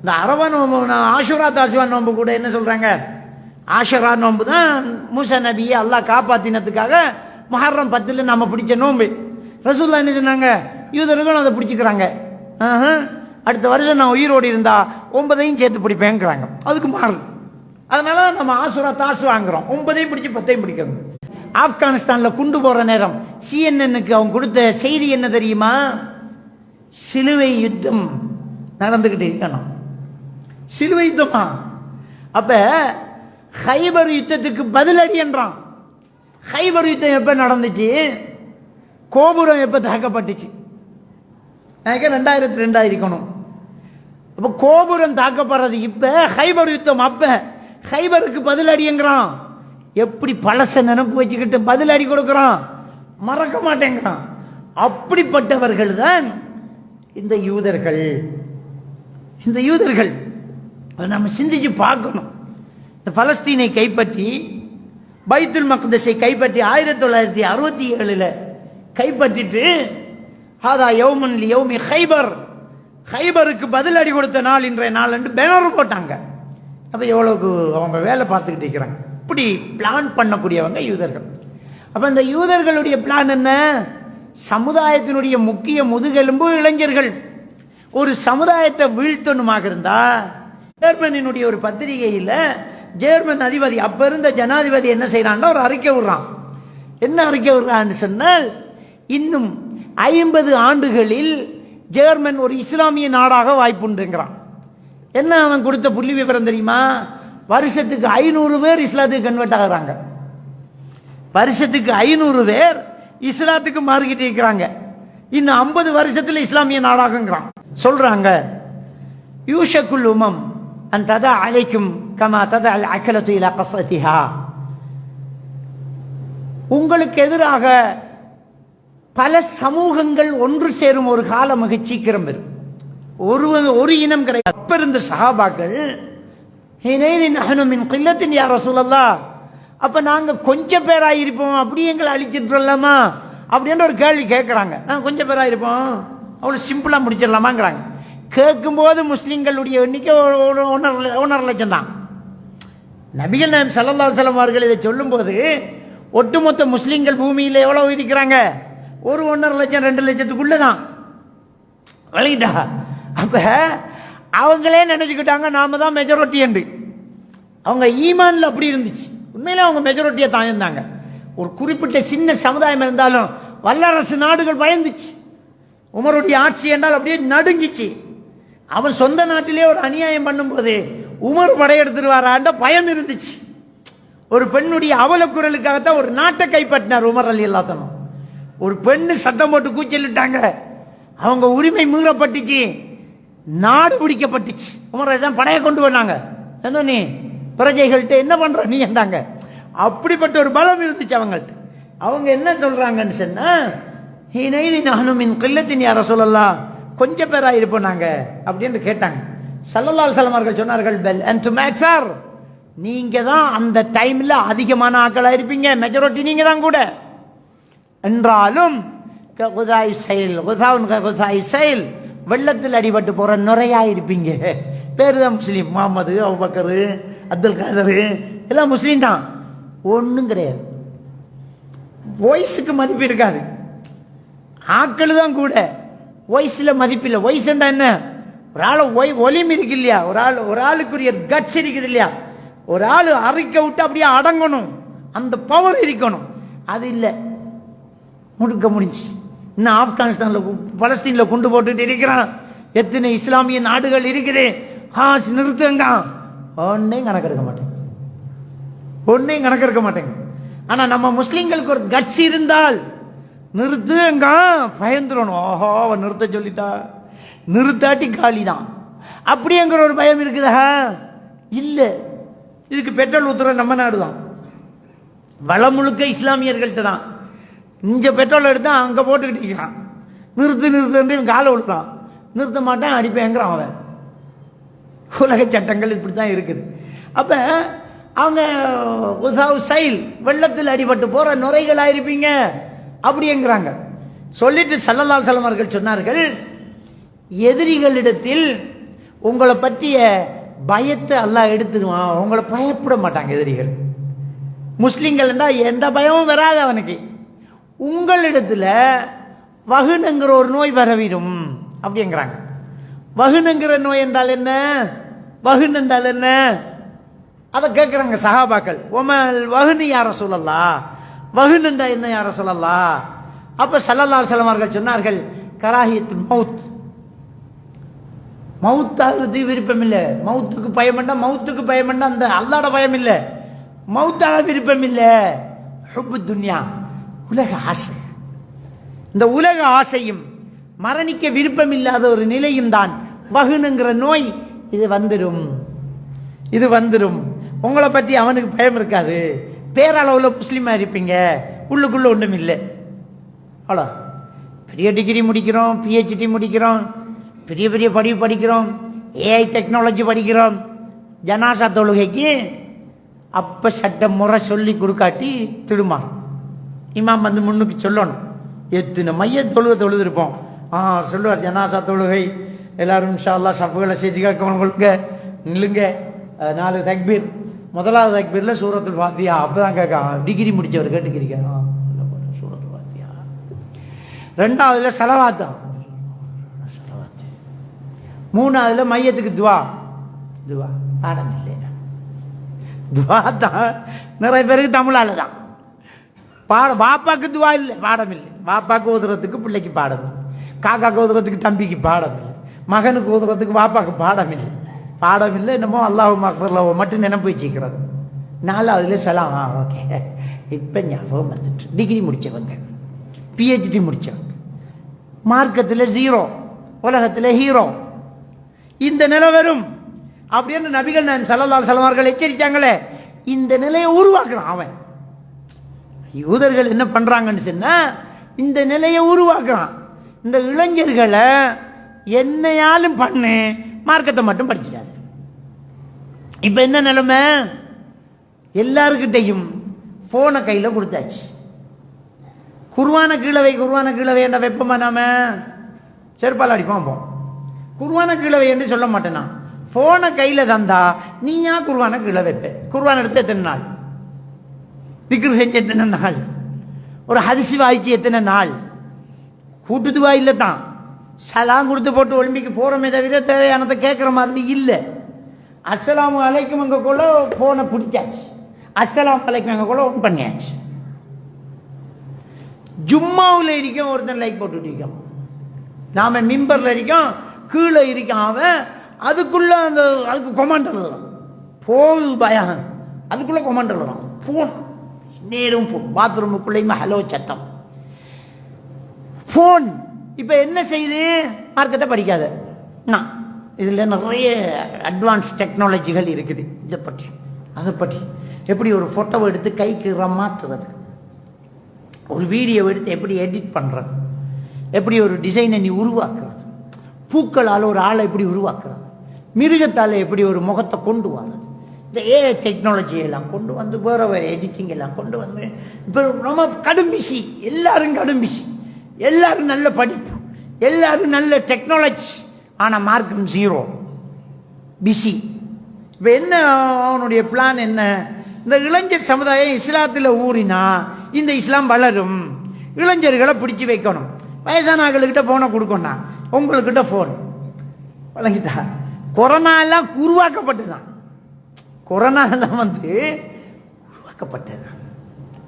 [SPEAKER 1] இந்த அரவா நோம்பு, ஆஷுரா தாசுவா நோம்பு கூட என்ன சொல்றாங்க? ஆஷுரா நோம்பு தான் மூசா நபியை அல்லாஹ் காப்பாத்தினதுக்காக முஹர்ரம் 10 நம்ம பிடிச்ச நோம்பு. ரசூலுல்லாஹ் என்ன சொன்னாங்க? யூதர்களும் அதை பிடிச்சிக்கிறாங்க. அடுத்த வருஷம் நான் உயிரோடு இருந்தா 9ஐயும் சேர்த்து பிடிப்பேங்கிறாங்க. அதுக்கு மாறு. அதனால நம்ம ஆஷுரா தாசு வாங்குறோம், 9ஐயும் பிடிச்சி 10ஐயும் பிடிக்கணும். ஆப்கானிஸ்தான்ல குண்டு போற நேரம் CNN-க்கு அவங்க கொடுத்த செய்தி என்ன தெரியுமா? சிலுவை யுத்தம் நடந்துகிட்டு இருக்கணும். சிலுவை யுத்தமா? அப்ப ஹைபர் யுத்தத்துக்கு பதிலடி என்றான். ஹைபர் யுத்தம் எப்ப நடந்துச்சு? கோபுரம் எப்ப தாக்கப்பட்டுச்சு? 2002 இருக்கணும். அப்ப கோபுரம் தாக்கப்படுறது இப்ப, ஹைபர் யுத்தம் அப்ப. ஹைபருக்கு பதிலடிங்கிறான். எப்படி பழச நினைப்பு வச்சுக்கிட்டு பதிலடி கொடுக்கிறான், மறக்க மாட்டேங்கிறான். அப்படிப்பட்டவர்கள் தான் இந்த யூதர்கள். இந்த யூதர்கள் நம்ம சிந்திச்சு பார்க்கணும். இந்த பலஸ்தீனை கைப்பற்றி, பைத்துல் மக்தஸை கைப்பற்றி 1967 கைப்பற்றிட்டு, ஹாதா யௌமன் லியௌமி ஹைபர், ஹைபருக்கு பதிலடி கொடுத்த நாள் இன்றைய நாள் என்று பேனர் போட்டாங்க. அப்ப எவ்வளவு அவங்க வேலை பார்த்துக்கிட்டு இருக்கிறாங்க. இப்படி பிளான் பண்ணக்கூடியவங்க யூதர்கள். அப்ப இந்த யூதர்களுடைய பிளான் என்ன? சமுதாயத்தினுடைய முக்கிய முதுகெலும்பு இளைஞர்கள். ஒரு சமுதாயத்தை வீழ்த்தணுமாக இருந்தா, ஜெர்மனியினுடைய ஒரு பத்திரிகையில் ஜெர்மன் அதிபதி, அப்ப இருந்த ஜனாதிபதி என்ன செய்யறான்? ஒரு அறிக்கை விடுறான். என்ன அறிக்கை விடுறான்னு சொன்னால், இன்னும் 50 ஆண்டுகளில் ஜெர்மன் ஒரு இஸ்லாமிய நாடாக வாய்ப்புண்டுங்கிறான். என்ன அவன் கொடுத்த புள்ளி விவரம் தெரியுமா? வருஷத்துக்கு 500 பேர் இஸ்லாத்துக்கு கன்வெர்ட் ஆகுறாங்க. வருஷத்துக்கு 500 பேர் இஸ்லாத்துக்கு மாறிக்கிட்டு இருக்கிறாங்க. இன்னும் 50 வருஷத்துல இஸ்லாமிய நாடாகுங்கிறான். சொல்றாங்க, யூஷக்குல் உமம் அன் ததா அலைக்கும் கமா ததா அல் அக்கலத்து இலா கஸதிஹா. உங்களுக்கு எதிராக பல சமூகங்கள் ஒன்று சேரும் ஒரு காலம் மிக சீக்கிரம் வரும். ஒரு இனம் கிடையாது. அப்ப இருந்த சஹாபாக்கள், யா ரசூலல்லாஹ், அப்ப நாங்க கொஞ்சம் பேராயிருப்போம், அப்படி எங்களை அழிச்சிட்டுலாமா அப்படின்ற ஒரு கேள்வி கேட்கிறாங்க. நாங்க கொஞ்சம் பேராயிருப்போம், அவ்வளவு சிம்பிளா முடிச்சிடலாமாங்கிறாங்க. கேட்கும்போது முஸ்லிம்களுடைய எண்ணிக்கை 1.5 லட்சம் தான். நபிகள் நாயகம் ஸல்லல்லாஹு அலைஹி வஸல்லம் அவர்கள் இதை சொல்லும் போது ஒட்டுமொத்த முஸ்லிம்கள் பூமியில் எவ்வளவு இருக்கிறாங்க? 1.5 லட்சம் 2 லட்சத்துக்குள்ளதான். வழங்கிட்டா? அப்ப அவங்களே நினைச்சுக்கிட்டாங்க நாம தான் மெஜாரிட்டி என்று. அவங்க ஈமான்ல அப்படி இருந்துச்சு. உண்மையில அவங்க மெஜாரிட்டியா தான் இருந்தாங்க. ஒரு குறிப்பிட்ட சின்ன சமுதாயம் இருந்தாலும் வல்லரசு நாடுகள் பயந்துச்சு. உமருடைய ஆட்சி என்றால் அப்படியே நடுங்கிச்சு. அவன் சொந்த நாட்டிலே ஒரு அநியாயம் பண்ணும்போது உமர் படையெடுத்துருவாரான்ற பயம் இருந்துச்சு. ஒரு பெண்ணுடைய அவலக்குரலுக்காகத்தான் ஒரு நாட்டை கைப்பற்றினார் உமர் ரலியல்லாஹு அன்ஹு. ஒரு பெண்ணு சத்தம் போட்டு கூச்சலிட்டாங்க, அவங்க உரிமை மீறப்பட்டுச்சு, நாடு பிடிக்கப்பட்டுச்சு. உமர் தான் படையை கொண்டு வந்தாங்க. என்ன நீ பிரஜைகள்கிட்ட என்ன பண்ற நீ என்றாங்க. அப்படிப்பட்ட ஒரு பலம் இருந்துச்சு அவங்கள்ட்ட. அவங்க என்ன சொல்றாங்கன்னு சொன்னா, யா ரசூலல்லாஹ், கொஞ்சம் பேரா இருப்போம் நாங்க அப்படின்னு கேட்டாங்க. ஸல்லல்லாஹு அலைஹி வஸல்லம் அவர்கள் சொன்னார்கள், பெல் அன்தும் அக்ஸர், நீங்க தான் அந்த டைம்ல அதிகமான ஆட்களா இருப்பீங்க, மெஜாரிட்டி நீங்க தான் கூட. என்றாலும் வெள்ளத்தில் அடிபட்டு போற நுரையா இருப்பீங்க. பேரு தான் முஸ்லீம், முகமது, அபூபக்கர், அப்துல் காதர் எல்லாம் முஸ்லீம் தான். ஒன்றும் கிடையாது, வயசுக்கு மதிப்பு இருக்காது, ஆக்கள் தான் கூட, வயசுல மதிப்பு இல்லை. வயசுண்டா என்ன? ஒரு ஆள் ஒலிம் இருக்கு இல்லையா, ஒரு ஆளுக்குரிய கட்ஸ் இருக்குது இல்லையா, ஒரு ஆள் அறிக்க விட்டு அப்படியே அடங்கணும், அந்த பவர் இருக்கணும். அது இல்லை, முடுக்க முடிஞ்சு. இன்னும் ஆப்கானிஸ்தான்ல பலஸ்தீன்ல கொண்டு போட்டுட்டு இருக்கிறான். எத்தனை இஸ்லாமிய நாடுகள் இருக்குது, நிறுத்துங்க, ஒன்னையும் கணக்கெடுக்க மாட்டேங்க, ஒன்னையும் கணக்கெடுக்க மாட்டேங்க. ஆனா நம்ம முஸ்லிம்களுக்கு ஒரு கட்சி இருந்தால் நிறுத்துங்க, பயந்துடணும். ஓஹோ, அவன் நிறுத்த சொல்லிட்டா, நிறுத்தாட்டி காலி தான் அப்படிங்கிற ஒரு பயம் இருக்குதா? இல்ல. இதுக்கு பெட்ரோல் ஊத்துற நம்ம நாடு தான், வளம் முழுக்க இஸ்லாமியர்கள்ட்ட தான். இங்க பெட்ரோல் எடுத்தா அங்க போட்டுக்கிட்டு இருக்கிறான், நிறுத்து நிறுத்து காலை விழுறான், நிறுத்த மாட்டான், அடிப்பேங்கிறான் அவன். உலக சட்டங்கள் இப்படித்தான் இருக்குது. அப்ப அவங்க வெள்ளத்தில் அடிபட்டு போற நுரைகளாயிருப்பீங்க அப்படிங்கிறாங்க. சொல்லிட்டு ஸல்லல்லாஹு அலைஹி வஸல்லம் அவர்கள் சொன்னார்கள், எதிரிகளிடத்தில் உங்களை பற்றிய பயத்தை அல்லாஹ் எடுத்துருவான், உங்களை பயப்பட மாட்டாங்க எதிரிகள். முஸ்லிம்கள் எந்த பயமும் வராது அவனுக்கு. உங்களிடத்துல வகுனுங்கிற ஒரு நோய் பரவிடும் அப்படிங்கிறாங்க. வகுனுங்கிற நோய் என்றால் என்ன? வகுன் என்றால் என்ன? அதை கேட்கிறாங்க சஹாபாக்கள். ஒமல் வகுனு யா ரசூலல்லாஹ், வகுன் என்றா என்ன யா ரசூலல்லாஹ்? அப்ப ஸல்லல்லாஹு அலைஹி வஸல்லம் அவர்கள் சொன்னார்கள், கராஹியத்துல் மவுத், மவுத்தாக விருப்பம் இல்லை. மவுத்துக்கு பயமண்டா, மவுத்துக்கு பயமண்டா அந்த அல்லாட பயம் இல்லை, மவுத்தாக விருப்பம் இல்லை. ஹுப்பு துன்யா, உலக ஆசை. இந்த உலக ஆசையும் மரணிக்க விருப்பம் இல்லாத ஒரு நிலையும் தான் வகுனுங்கிற நோய். இது வந்துடும், இது வந்துடும். உங்களை பற்றி அவனுக்கு பயம் இருக்காது, பேரளவில் முஸ்லீமா இருப்பீங்க, உள்ளுக்குள்ள ஒன்றும் இல்லை. அவ்வளோ பெரிய டிகிரி முடிக்கிறோம், பிஹெச்டி முடிக்கிறோம், பெரிய பெரிய படிப்பு படிக்கிறோம், ஏஐ டெக்னாலஜி படிக்கிறோம். ஜனாசா தொழுகைக்கு அப்ப சட்ட முறை சொல்லி கொடுக்காட்டி திடுமா இமாம் வந்து முன்னுக்கு சொல்லணும். எத்தனை மைய தொழுதுருப்போம். சொல்லுவார், ஜனாசா தொழுகை எல்லாரும் இன்ஷா அல்லாஹ் சஃப்களை செஞ்சு கேட்கவங்களுக்கு நில்லுங்க, 4 தக்பீர், முதலாவது தக்பீர்ல சூரத்துல் ஃபாத்திஹா. அப்பதான் கேட்கான், டிகிரி முடிச்சவர் கேட்டுக்கிறீங்க. சூரத்துல் ஃபாத்திஹா. ரெண்டாவதுல ஸலவாத், மூணாவதுல மையத்துக்கு துவா. துவா பாடம் இல்லை, துவா தான் நிறைய பேருக்கு தமிழால தான் பாடம். பாப்பாக்கு துவா இல்லை, பாடம் இல்லை. பாப்பாக்கு ஓதுறதுக்கு பிள்ளைக்கு பாடம் இல்லை, காக்காக்கு ஓதுறதுக்கு தம்பிக்கு பாடம் இல்லை, மகனுக்கு ஓதுறதுக்கு பாப்பாக்கு பாடம் இல்லை. பாடம் இல்லை, என்னமோ அல்லாஹ் மக்ஃபிர்லஹு மட்டும் நினைப்பு வச்சுக்கிறது. 4வதுல சலாம். ஓகே, இப்ப ஞாபகம் வந்துட்டு டிகிரி முடிச்சவங்க PhD முடிச்சவங்க, மார்க்கத்தில் 0, உலகத்தில் ஹீரோ. இந்த நிலை வரும் அப்படின்னு நபிகள் நாயகம் ஸல்லல்லாஹு அலைஹி வஸல்லம் எச்சரிச்சாங்களே. இந்த நிலையை உருவாக்குறான் அவன். யூதர்கள் என்ன பண்றாங்கன்னு சொன்னா, இந்த நிலையை உருவாக்குறான். இந்த இளைஞர்களை என்னையாலும் பண்ணு, மார்க்கத்தை மட்டும் படிச்சிடாது. இப்ப என்ன நிலைமை? எல்லாருக்கிட்டையும் போனை கையில கொடுத்தாச்சு. குர்ஆனை கீழே வை, குர்ஆனை கீழே வை என்ற வெப்பமா நாம செருப்பால் அடிப்போம். போ குர்ஆனை கீழே வை என்று சொல்ல மாட்டேனா. போனை கையில தந்தா நீ ஏன் குர்ஆனை கீழே வைப்ப? குர்ஆன் எடுத்து எத்தனை நாள்? திக்ர் செஞ்சு எத்தனை நாள்? ஒரு ஹதீஸ் வாய்ச்சி எத்தனை நாள்? கூட்டுதுவா இல்லை தான், சலாம் கொடுத்து போட்டு ஒலிம்பிக்கு போறோமே தவிர தேவையானதை கேட்குற மாதிரி இல்லை. அஸ்ஸலாமு அலைக்கும் எங்க கூட போனை பிடிச்சாச்சு, அஸ்ஸலாமு அலைக்கும் எங்க கூட ஒன் பண்ணியாச்சு. ஜும்மாவில் இருக்கோம், ஒருத்தன் லைக் போட்டுட்டு இருக்கோம். நாம மிம்பர்ல இருக்கோம், கீழே இருக்கான் அவன். அதுக்குள்ள அந்த அதுக்கு கொமாண்ட் எழுதுறான், போல் பயான், அதுக்குள்ள கொமாண்ட் எழுதுறான். போன் நேரும் பாத்ரூமுக்குள்ளேயுமே ஹலோ சத்தம் போன். இப்ப என்ன செய்யுது? மார்க்கத்தை படிக்காத. இதுல நிறைய அட்வான்ஸ் டெக்னாலஜிகள் இருக்குது. இதை பற்றி அதை பற்றி எப்படி ஒரு போட்டோவை எடுத்து கைக்கு மாத்துறது, ஒரு வீடியோ எடுத்து எப்படி எடிட் பண்றது, எப்படி ஒரு டிசைனை நீ உருவாக்குறது, பூக்களால் ஒரு ஆளை எப்படி உருவாக்குறது, மிருகத்தால் எப்படி ஒரு முகத்தை கொண்டு வர்றது, இந்த டெக்னாலஜி எல்லாம் கொண்டு வந்து வேற வேற எடிட்டிங் எல்லாம் கொண்டு வந்து இப்போ ரொம்ப கடும் பிசி. எல்லாரும் கடும் பிசி, எல்லாரும் நல்ல படிப்பு, எல்லாரும் நல்ல டெக்னாலஜி. ஆனா மார்க்கம் 0, பிசி. இப்ப என்ன அவனுடைய பிளான் என்ன? இந்த இளைஞர் சமுதாயம் இஸ்லாத்தில் ஊறினா இந்த இஸ்லாம் வளரும். இளைஞர்களை பிடிச்சு வைக்கணும். வயசானவர்கள்கிட்ட போனை கொடுக்கணும், உங்கள்கிட்ட போன் வழங்கிட்டா. கொரோனா எல்லாம் உருவாக்கப்பட்டதுதான், கொரோனா எல்லாம் உருவாக்கப்பட்டது.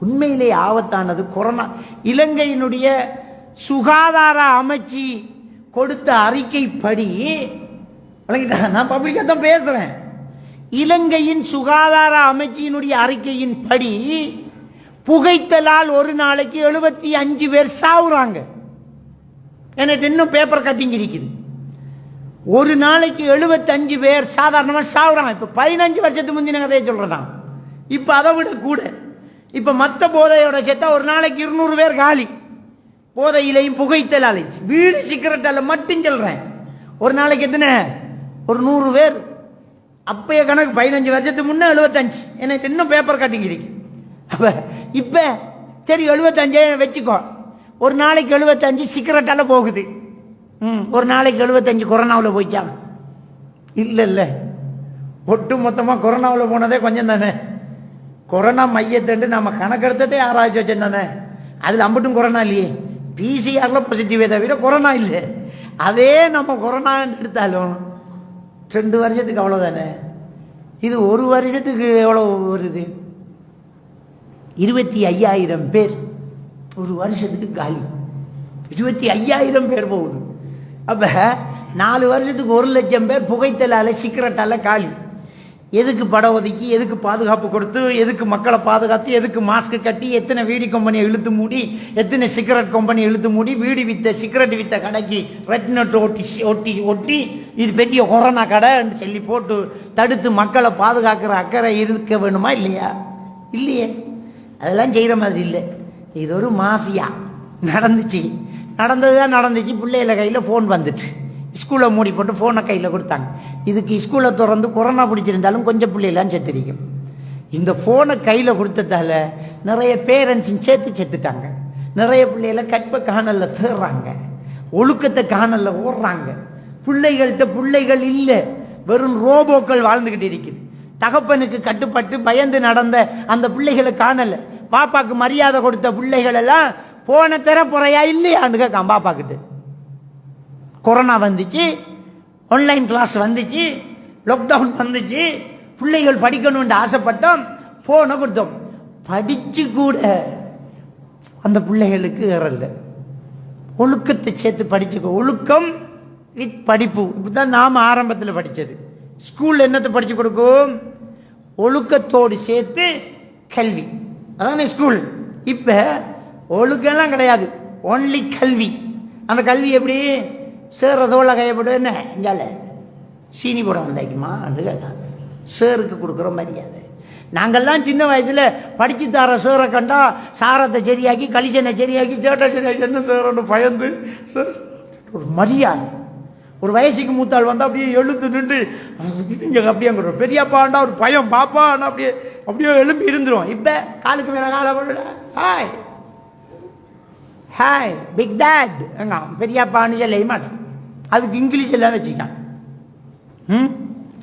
[SPEAKER 1] உண்மையிலே ஆபத்தானது கொரோனா. இலங்கையினுடைய சுகாதார அமைச்சு கொடுத்த அறிக்கைப்படி, நான் பப்ளிக்கா தான் பேசுறேன், இலங்கையின் சுகாதார அமைச்சினுடைய அறிக்கையின் படி புகைத்தலால் ஒரு நாளைக்கு 75 பேர் சாவுறாங்க. எனக்கு இன்னும் பேப்பர் கட்டிங் இருக்குது. ஒரு நாளைக்கு 75 பேர் சாதாரணமா சாவுறாங்க. இப்ப 15 வருஷத்துக்கு முந்தின கதையை சொல்றதான். இப்ப அதை விட கூட. இப்ப மத்த போதையோட சேர்த்தா ஒரு நாளைக்கு 200 பேர் காலி. போதையிலையும் புகைத்தலாலை, வீடு சிகரெட்டால மட்டும் சொல்றேன். ஒரு நாளைக்கு எத்தனை? ஒரு 100 பேர். அப்பய கணக்கு 15 வருஷத்துக்கு முன்ன 75. எனக்கு இன்னும் பேப்பர் கட்டிங் இருக்கு. அப்ப இப்ப சரி 75 வச்சுக்கோ. ஒரு நாளைக்கு 75 சிகரெட்டால போகுது. ஒரு நாளைக்கு 75 கொரோனாவில் போயிச்சா? இல்ல இல்ல, ஒட்டு மொத்தமா கொரோனாவில் போனதே கொஞ்சம் தானே. கொரோனா மையத்தை நாம கணக்கெடுத்ததே ஆராய்ச்சி வச்சேன் தானே. அதுல அம்பட்டும் கொரோனா இல்லையே, PCR பாசிட்டிவே தவிர கொரோனா இல்லை. அதே நம்ம கொரோனா எடுத்தாலும் 2 வருஷத்துக்கு அவ்வளவுதானே. இது ஒரு வருஷத்துக்கு எவ்வளவு வருது? 25,000 பேர் ஒரு வருஷத்துக்கு காலி. 25,000 பேர் போகுது. அப்ப 4 வருஷத்துக்கு 1,00,000 பேர் புகைத்தலால சிகரெட்டால காலி. எதுக்கு படம் ஒதுக்கி, எதுக்கு பாதுகாப்பு கொடுத்து, எதுக்கு மக்களை பாதுகாத்து, எதுக்கு மாஸ்க் கட்டி, எத்தனை வீடி கம்பெனியை இழுத்து மூடி, எத்தனை சிகரெட் கம்பெனி இழுத்து மூடி, வீடு வித்த சிகரெட் வித்த கடைக்கு ரெட் நோட் ஒட்டி ஒட்டி இது பெரிய கொரோனா கடை சொல்லி போட்டு தடுத்து மக்களை பாதுகாக்கிற அக்கறை இருக்க வேணுமா இல்லையா? இல்லையே. அதெல்லாம் செய்யற மாதிரி இல்லை. இது ஒரு மாஃபியா நடந்துச்சு. நடந்ததுதான் நடந்துச்சு. பிள்ளைகள கையில போன் வந்துட்டு ஸ்கூலை மூடி போட்டு போனை கையில கொடுத்தாங்க. இதுக்கு ஸ்கூலை திறந்து கொரோனா பிடிச்சிருந்தாலும் கொஞ்சம் பிள்ளைலாம் செத்துரிக்கும். இந்த போனை கையில கொடுத்ததால நிறைய பேரண்ட்ஸும் செத்துட்டாங்க. நிறைய பிள்ளைகளை கற்ப காணல்ல தேடுறாங்க, ஒழுக்கத்தை காணல்ல ஓடுறாங்க. பிள்ளைகள்கிட்ட பிள்ளைகள் இல்லை, வெறும் ரோபோக்கள் வாழ்ந்துகிட்டு இருக்குது. தகப்பனுக்கு கட்டுப்பட்டு பயந்து நடந்த அந்த பிள்ளைகளை காணல. பாப்பாக்கு மரியாதை கொடுத்த பிள்ளைகள் எல்லாம் போன தர போறையா இல்லையான்னு கேட்கான் பாப்பா கிட்ட. கொரோனா வந்துச்சு, ஆன்லைன் கிளாஸ் வந்துச்சு, லாக்டவுன் வந்துச்சு, பிள்ளைகள் படிக்கணும்னு ஆசைப்பட்டோம், போன கொடுத்தோம். படிச்சு கூட அந்த பிள்ளைகளுக்கு ஏறல. ஒழுக்கத்தை சேர்த்து படிச்சுக்கோ. ஒழுக்கம் வித் படிப்பு. இப்பதான் நாம ஆரம்பத்தில் படிச்சது. ஸ்கூல்ல என்னத்தை படிச்சு கொடுக்கும்? ஒழுக்கத்தோடு சேர்த்து கல்வி. அதானே ஸ்கூல். இப்ப ஒழுக்கெல்லாம் கிடையாது. ஒன்லி கல்வி. அந்த கல்வி எப்படி சேர்றதோட கையப்பட்டு என்ன இஞ்சால சீனி போட வந்தாக்குமா என்று கேட்காங்க. சேருக்கு கொடுக்குற மரியாதை. நாங்கள்லாம் சின்ன வயசுல படிச்சு தர சேரை கண்டா சாரத்தை சரியாக்கி கலிசனை சரியாக்கி சேட்டை சரியாக்கி என்ன சேரன்னு பயந்து ஒரு மரியாதை. ஒரு வயசுக்கு மூத்தாள் வந்தா அப்படியே எழுந்து நின்று இங்க அப்படியே பெரியப்பாண்டா ஒரு பயம், பாப்பா அப்படியே அப்படியே எழும்பி இருந்துரும். இப்ப காலுக்கு மேல காலை போட ஹாய் ஹாய் பிக் டேட் பெரியப்பான்னு சொல்ல மாட்டேன். அதுக்கு இங்கிலீஷ் எல்லாம் வச்சுக்கான்.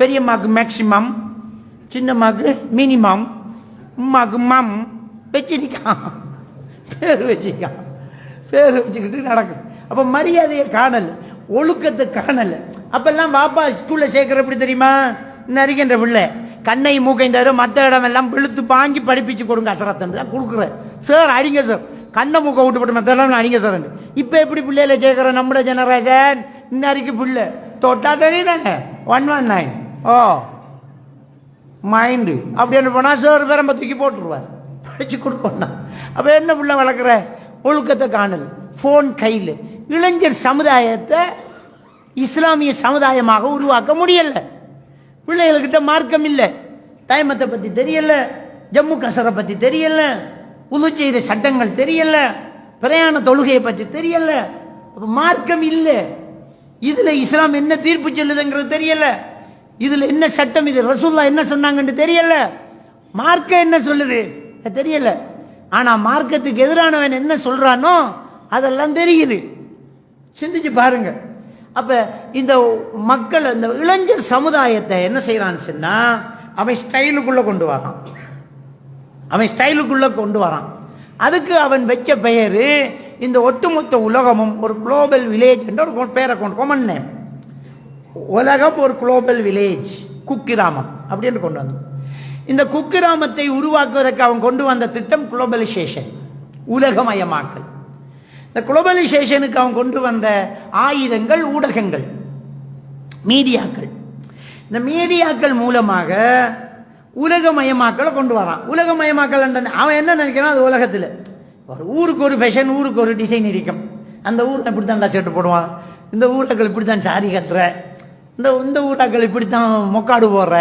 [SPEAKER 1] பெரியம்மாக்கு மேக்சிமம், சின்னம்மாக்கு மினிமம், உம்மாக்கு மம் வச்சிருக்கான். பேர் வச்சிருக்கான். பேர் வச்சுக்கிட்டு நடக்குது. அப்ப மரியாதையை காணல, ஒழுக்கத்தை காணல. அப்பெல்லாம் பாப்பா ஸ்கூல்ல சேர்க்கிற எப்படி தெரியுமா, நரிக்கின்ற பிள்ளை கண்ணை மூக்கை தவிர மற்ற இடம் எல்லாம் வெளுத்து பாங்கி படிப்பிச்சு கொடுங்க அசரத்தன் தான் கொடுக்குற. சார் அடிங்க சார், கண்ணை மூக்க விட்டு போட்டு மற்ற இடம் அடிங்க சார். இப்ப எப்படி பிள்ளையில சேர்க்கிற நம்முடைய ஜெனரேஷன் இன்னைக்கு பிள்ளை தொட்டா தெரியுதாங்க 119 ஓ மைண்டு அப்படின்னு போனா சார் பேரம்ப தூக்கி போட்டுருவார், படிச்சு கொடுக்கணும். அப்ப என்ன பிள்ளை வளர்க்குற, ஒழுக்கத்தை காணல், போன் கையில். இளைஞர் சமுதாயத்தை இஸ்லாமிய சமுதாயமாக உருவாக்க முடியல. பிள்ளைகள்கிட்ட மார்க்கம் இல்லை, டைமத்தை பத்தி தெரியல, ஜம்மு கசரை பத்தி தெரியல, உது செய்த சட்டங்கள் தெரியல, பிரயாண தொழுகையை பற்றி தெரியல, மார்க்கம் இல்லை. இதுல இஸ்லாம் என்ன தீர்ப்பு சொல்லுதுங்கிறது தெரியல, இதுல என்ன சட்டம், இது ரசூலுல்லாஹ் என்ன சொன்னாங்கன்னு தெரியல, மார்க்கம் என்ன சொல்லுது தெரியல. ஆனா மார்க்கத்துக்கு எதிரானவன் என்ன சொல்றானோ அதெல்லாம் தெரியுது. சிந்திச்சு பாருங்க. அப்ப இந்த மக்கள், இந்த இளைஞர் சமுதாயத்தை என்ன செய்யறான்னு சொன்னா அவன் ஸ்டைலுக்குள்ள கொண்டு வரான். அவன் ஸ்டைலுக்குள்ள கொண்டு வரான். அதுக்கு அவன் வச்ச பெயரு, இந்த ஒட்டுமொத்த உலகமும் ஒரு குளோபல் வில்லேஜ் என்ற ஒரு பேரை கொண்டு, காமன் நேம், உலகம் ஒரு குளோபல் வில்லேஜ், குக்கிராமம் அப்படின்னு கொண்டு வந்தான். இந்த குக்கிராமத்தை உருவாக்குவதற்கு அவன் கொண்டு வந்த திட்டம் குளோபலைசேஷன், உலகமயமாக்கல். இந்த குளோபலைசேஷனுக்கு அவன் கொண்டு வந்த ஆயுதங்கள் ஊடகங்கள், மீடியாக்கள். இந்த மீடியாக்கள் மூலமாக உலகமயமாக்கலை கொண்டு வரான். உலகமயமாக்கல் அவன் என்ன நினைக்கிறான், அது உலகத்தில் ஒரு ஊருக்கு ஒரு ஃபேஷன், ஊருக்கு ஒரு டிசைன் இருக்கும். அந்த ஊரில் இப்படித்தான் ஷர்ட் போடுவான், இந்த ஊராக்கள் இப்படித்தான் சாரி கட்டுற, இந்த ஊராக்கள் இப்படித்தான் மொக்காடு போடுற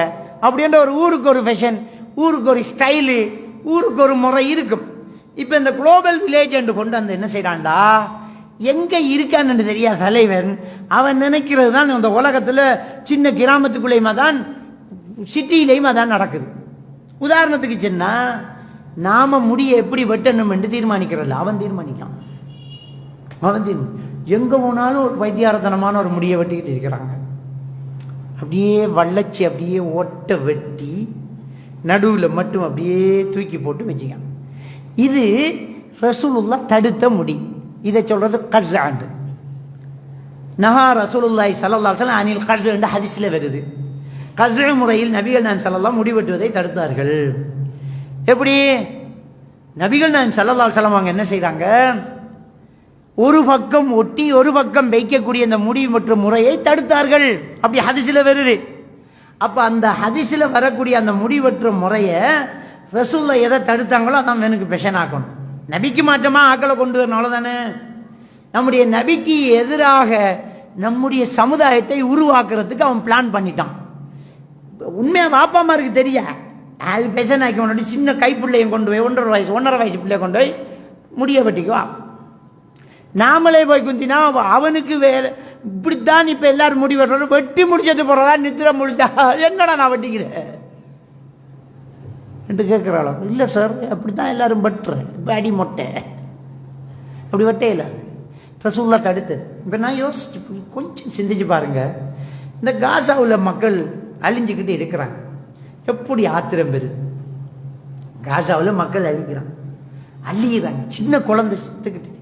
[SPEAKER 1] அப்படின்ற ஒரு ஊருக்கு ஒரு ஃபேஷன், ஊருக்கு ஒரு ஸ்டைலு, ஊருக்கு ஒரு முறை இருக்கும். இப்ப இந்த குளோபல் வில்லேஜ் என்று கொண்டு வந்து என்ன செய்யறான்டா, எங்க இருக்கான்னு தெரியாத தலைவன் அவன் நினைக்கிறது தான் இந்த உலகத்துல சின்ன கிராமத்துக்குள்ளேயுமா தான், சிட்டியிலையும் அதான் நடக்குது. உதாரணத்துக்கு சொன்னா, நாம முடிய எப்படி வெட்டணும் என்று தீர்மானிக்கிறல்ல, அவன் தீர்மானிக்கான். அவன் எங்க போனாலும் ஒரு வைத்தியாரத்தனமான ஒரு முடியை வெட்டிக்கிட்டு இருக்கிறாங்க. அப்படியே வள்ளச்சி அப்படியே ஓட்ட வெட்டி நடுவில் மட்டும் அப்படியே தூக்கி போட்டு வச்சுக்கான். இது ரசூலுல்லாஹ் தடுத்த முடி. இதை சொல்றது கஸ்ஆன். நஹா ரசூலுல்லாஹி ஸல்லல்லாஹு அலைஹி வஸல்லம் அனில் கஸ்ஆ என்ற ஹதீஸ்ல வருது. கஸ்ஆ முறையில் நபிகள் நாயகம் ஸல்லல்லாஹு முடி வெட்டுவதை தடுத்தார்கள். எப்படி நபிகள் நாயகம் ஸல்லல்லாஹு அலைஹி வஸல்லம் அவங்க என்ன செய்றாங்க, ஒரு பக்கம் ஒட்டி ஒரு பக்கம் வைக்கக்கூடிய இந்த முடி வெட்டும் முறையை தடுத்தார்கள். அப்படி ஹதீஸ்ல வருது. அப்ப அந்த ஹதீஸ்ல வரக்கூடிய அந்த முடி வெட்டும் முறையை ரசூலுல்லாஹ் எதை தடுத்தாங்களோ அதான் எனக்கு பெஷன் ஆக்கணும். நபிக்கு மாற்றமா ஆக்களை கொண்டு வரணும் தானே. நம்முடைய நபிக்கு எதிராக நம்முடைய சமுதாயத்தை உருவாக்குறதுக்கு அவன் பிளான் பண்ணிட்டான். உண்மையா வாப்பாமாருக்கு தெரியா, அது பெஷன் ஆக்கி கொண்டு சின்ன கைப்பிள்ளையும் கொண்டு போய் 1.5 வயசு பிள்ளைய கொண்டு போய் முடிய வெட்டிக்குவா. நாமளே போய் குந்தினா அவனுக்கு வேலை. இப்படித்தான் இப்ப எல்லாரும் முடி வெட்டுறோம். வெட்டி முடிச்சது போறதா நித்திர முடிச்சா என்னடா நான் வெட்டிக்கிறேன் என்று கேட்கிறாளோ. இல்லை சார், அப்படித்தான் எல்லாரும் வெட்டுறேன். இப்போ அடி மொட்டை அப்படி வெட்டே இல்லாது. ரசூலுல்லாஹ் தடுத்தது. இப்போ நான் யோசிச்சு கொஞ்சம் சிந்திச்சு பாருங்க. இந்த காசாவில் மக்கள் அழிஞ்சுக்கிட்டு இருக்கிறாங்க. எப்படி ஆத்திரம் பெறுது. காசாவில் மக்கள் அழிகிறாங்க. சின்ன குழந்தை செத்துக்கிட்டு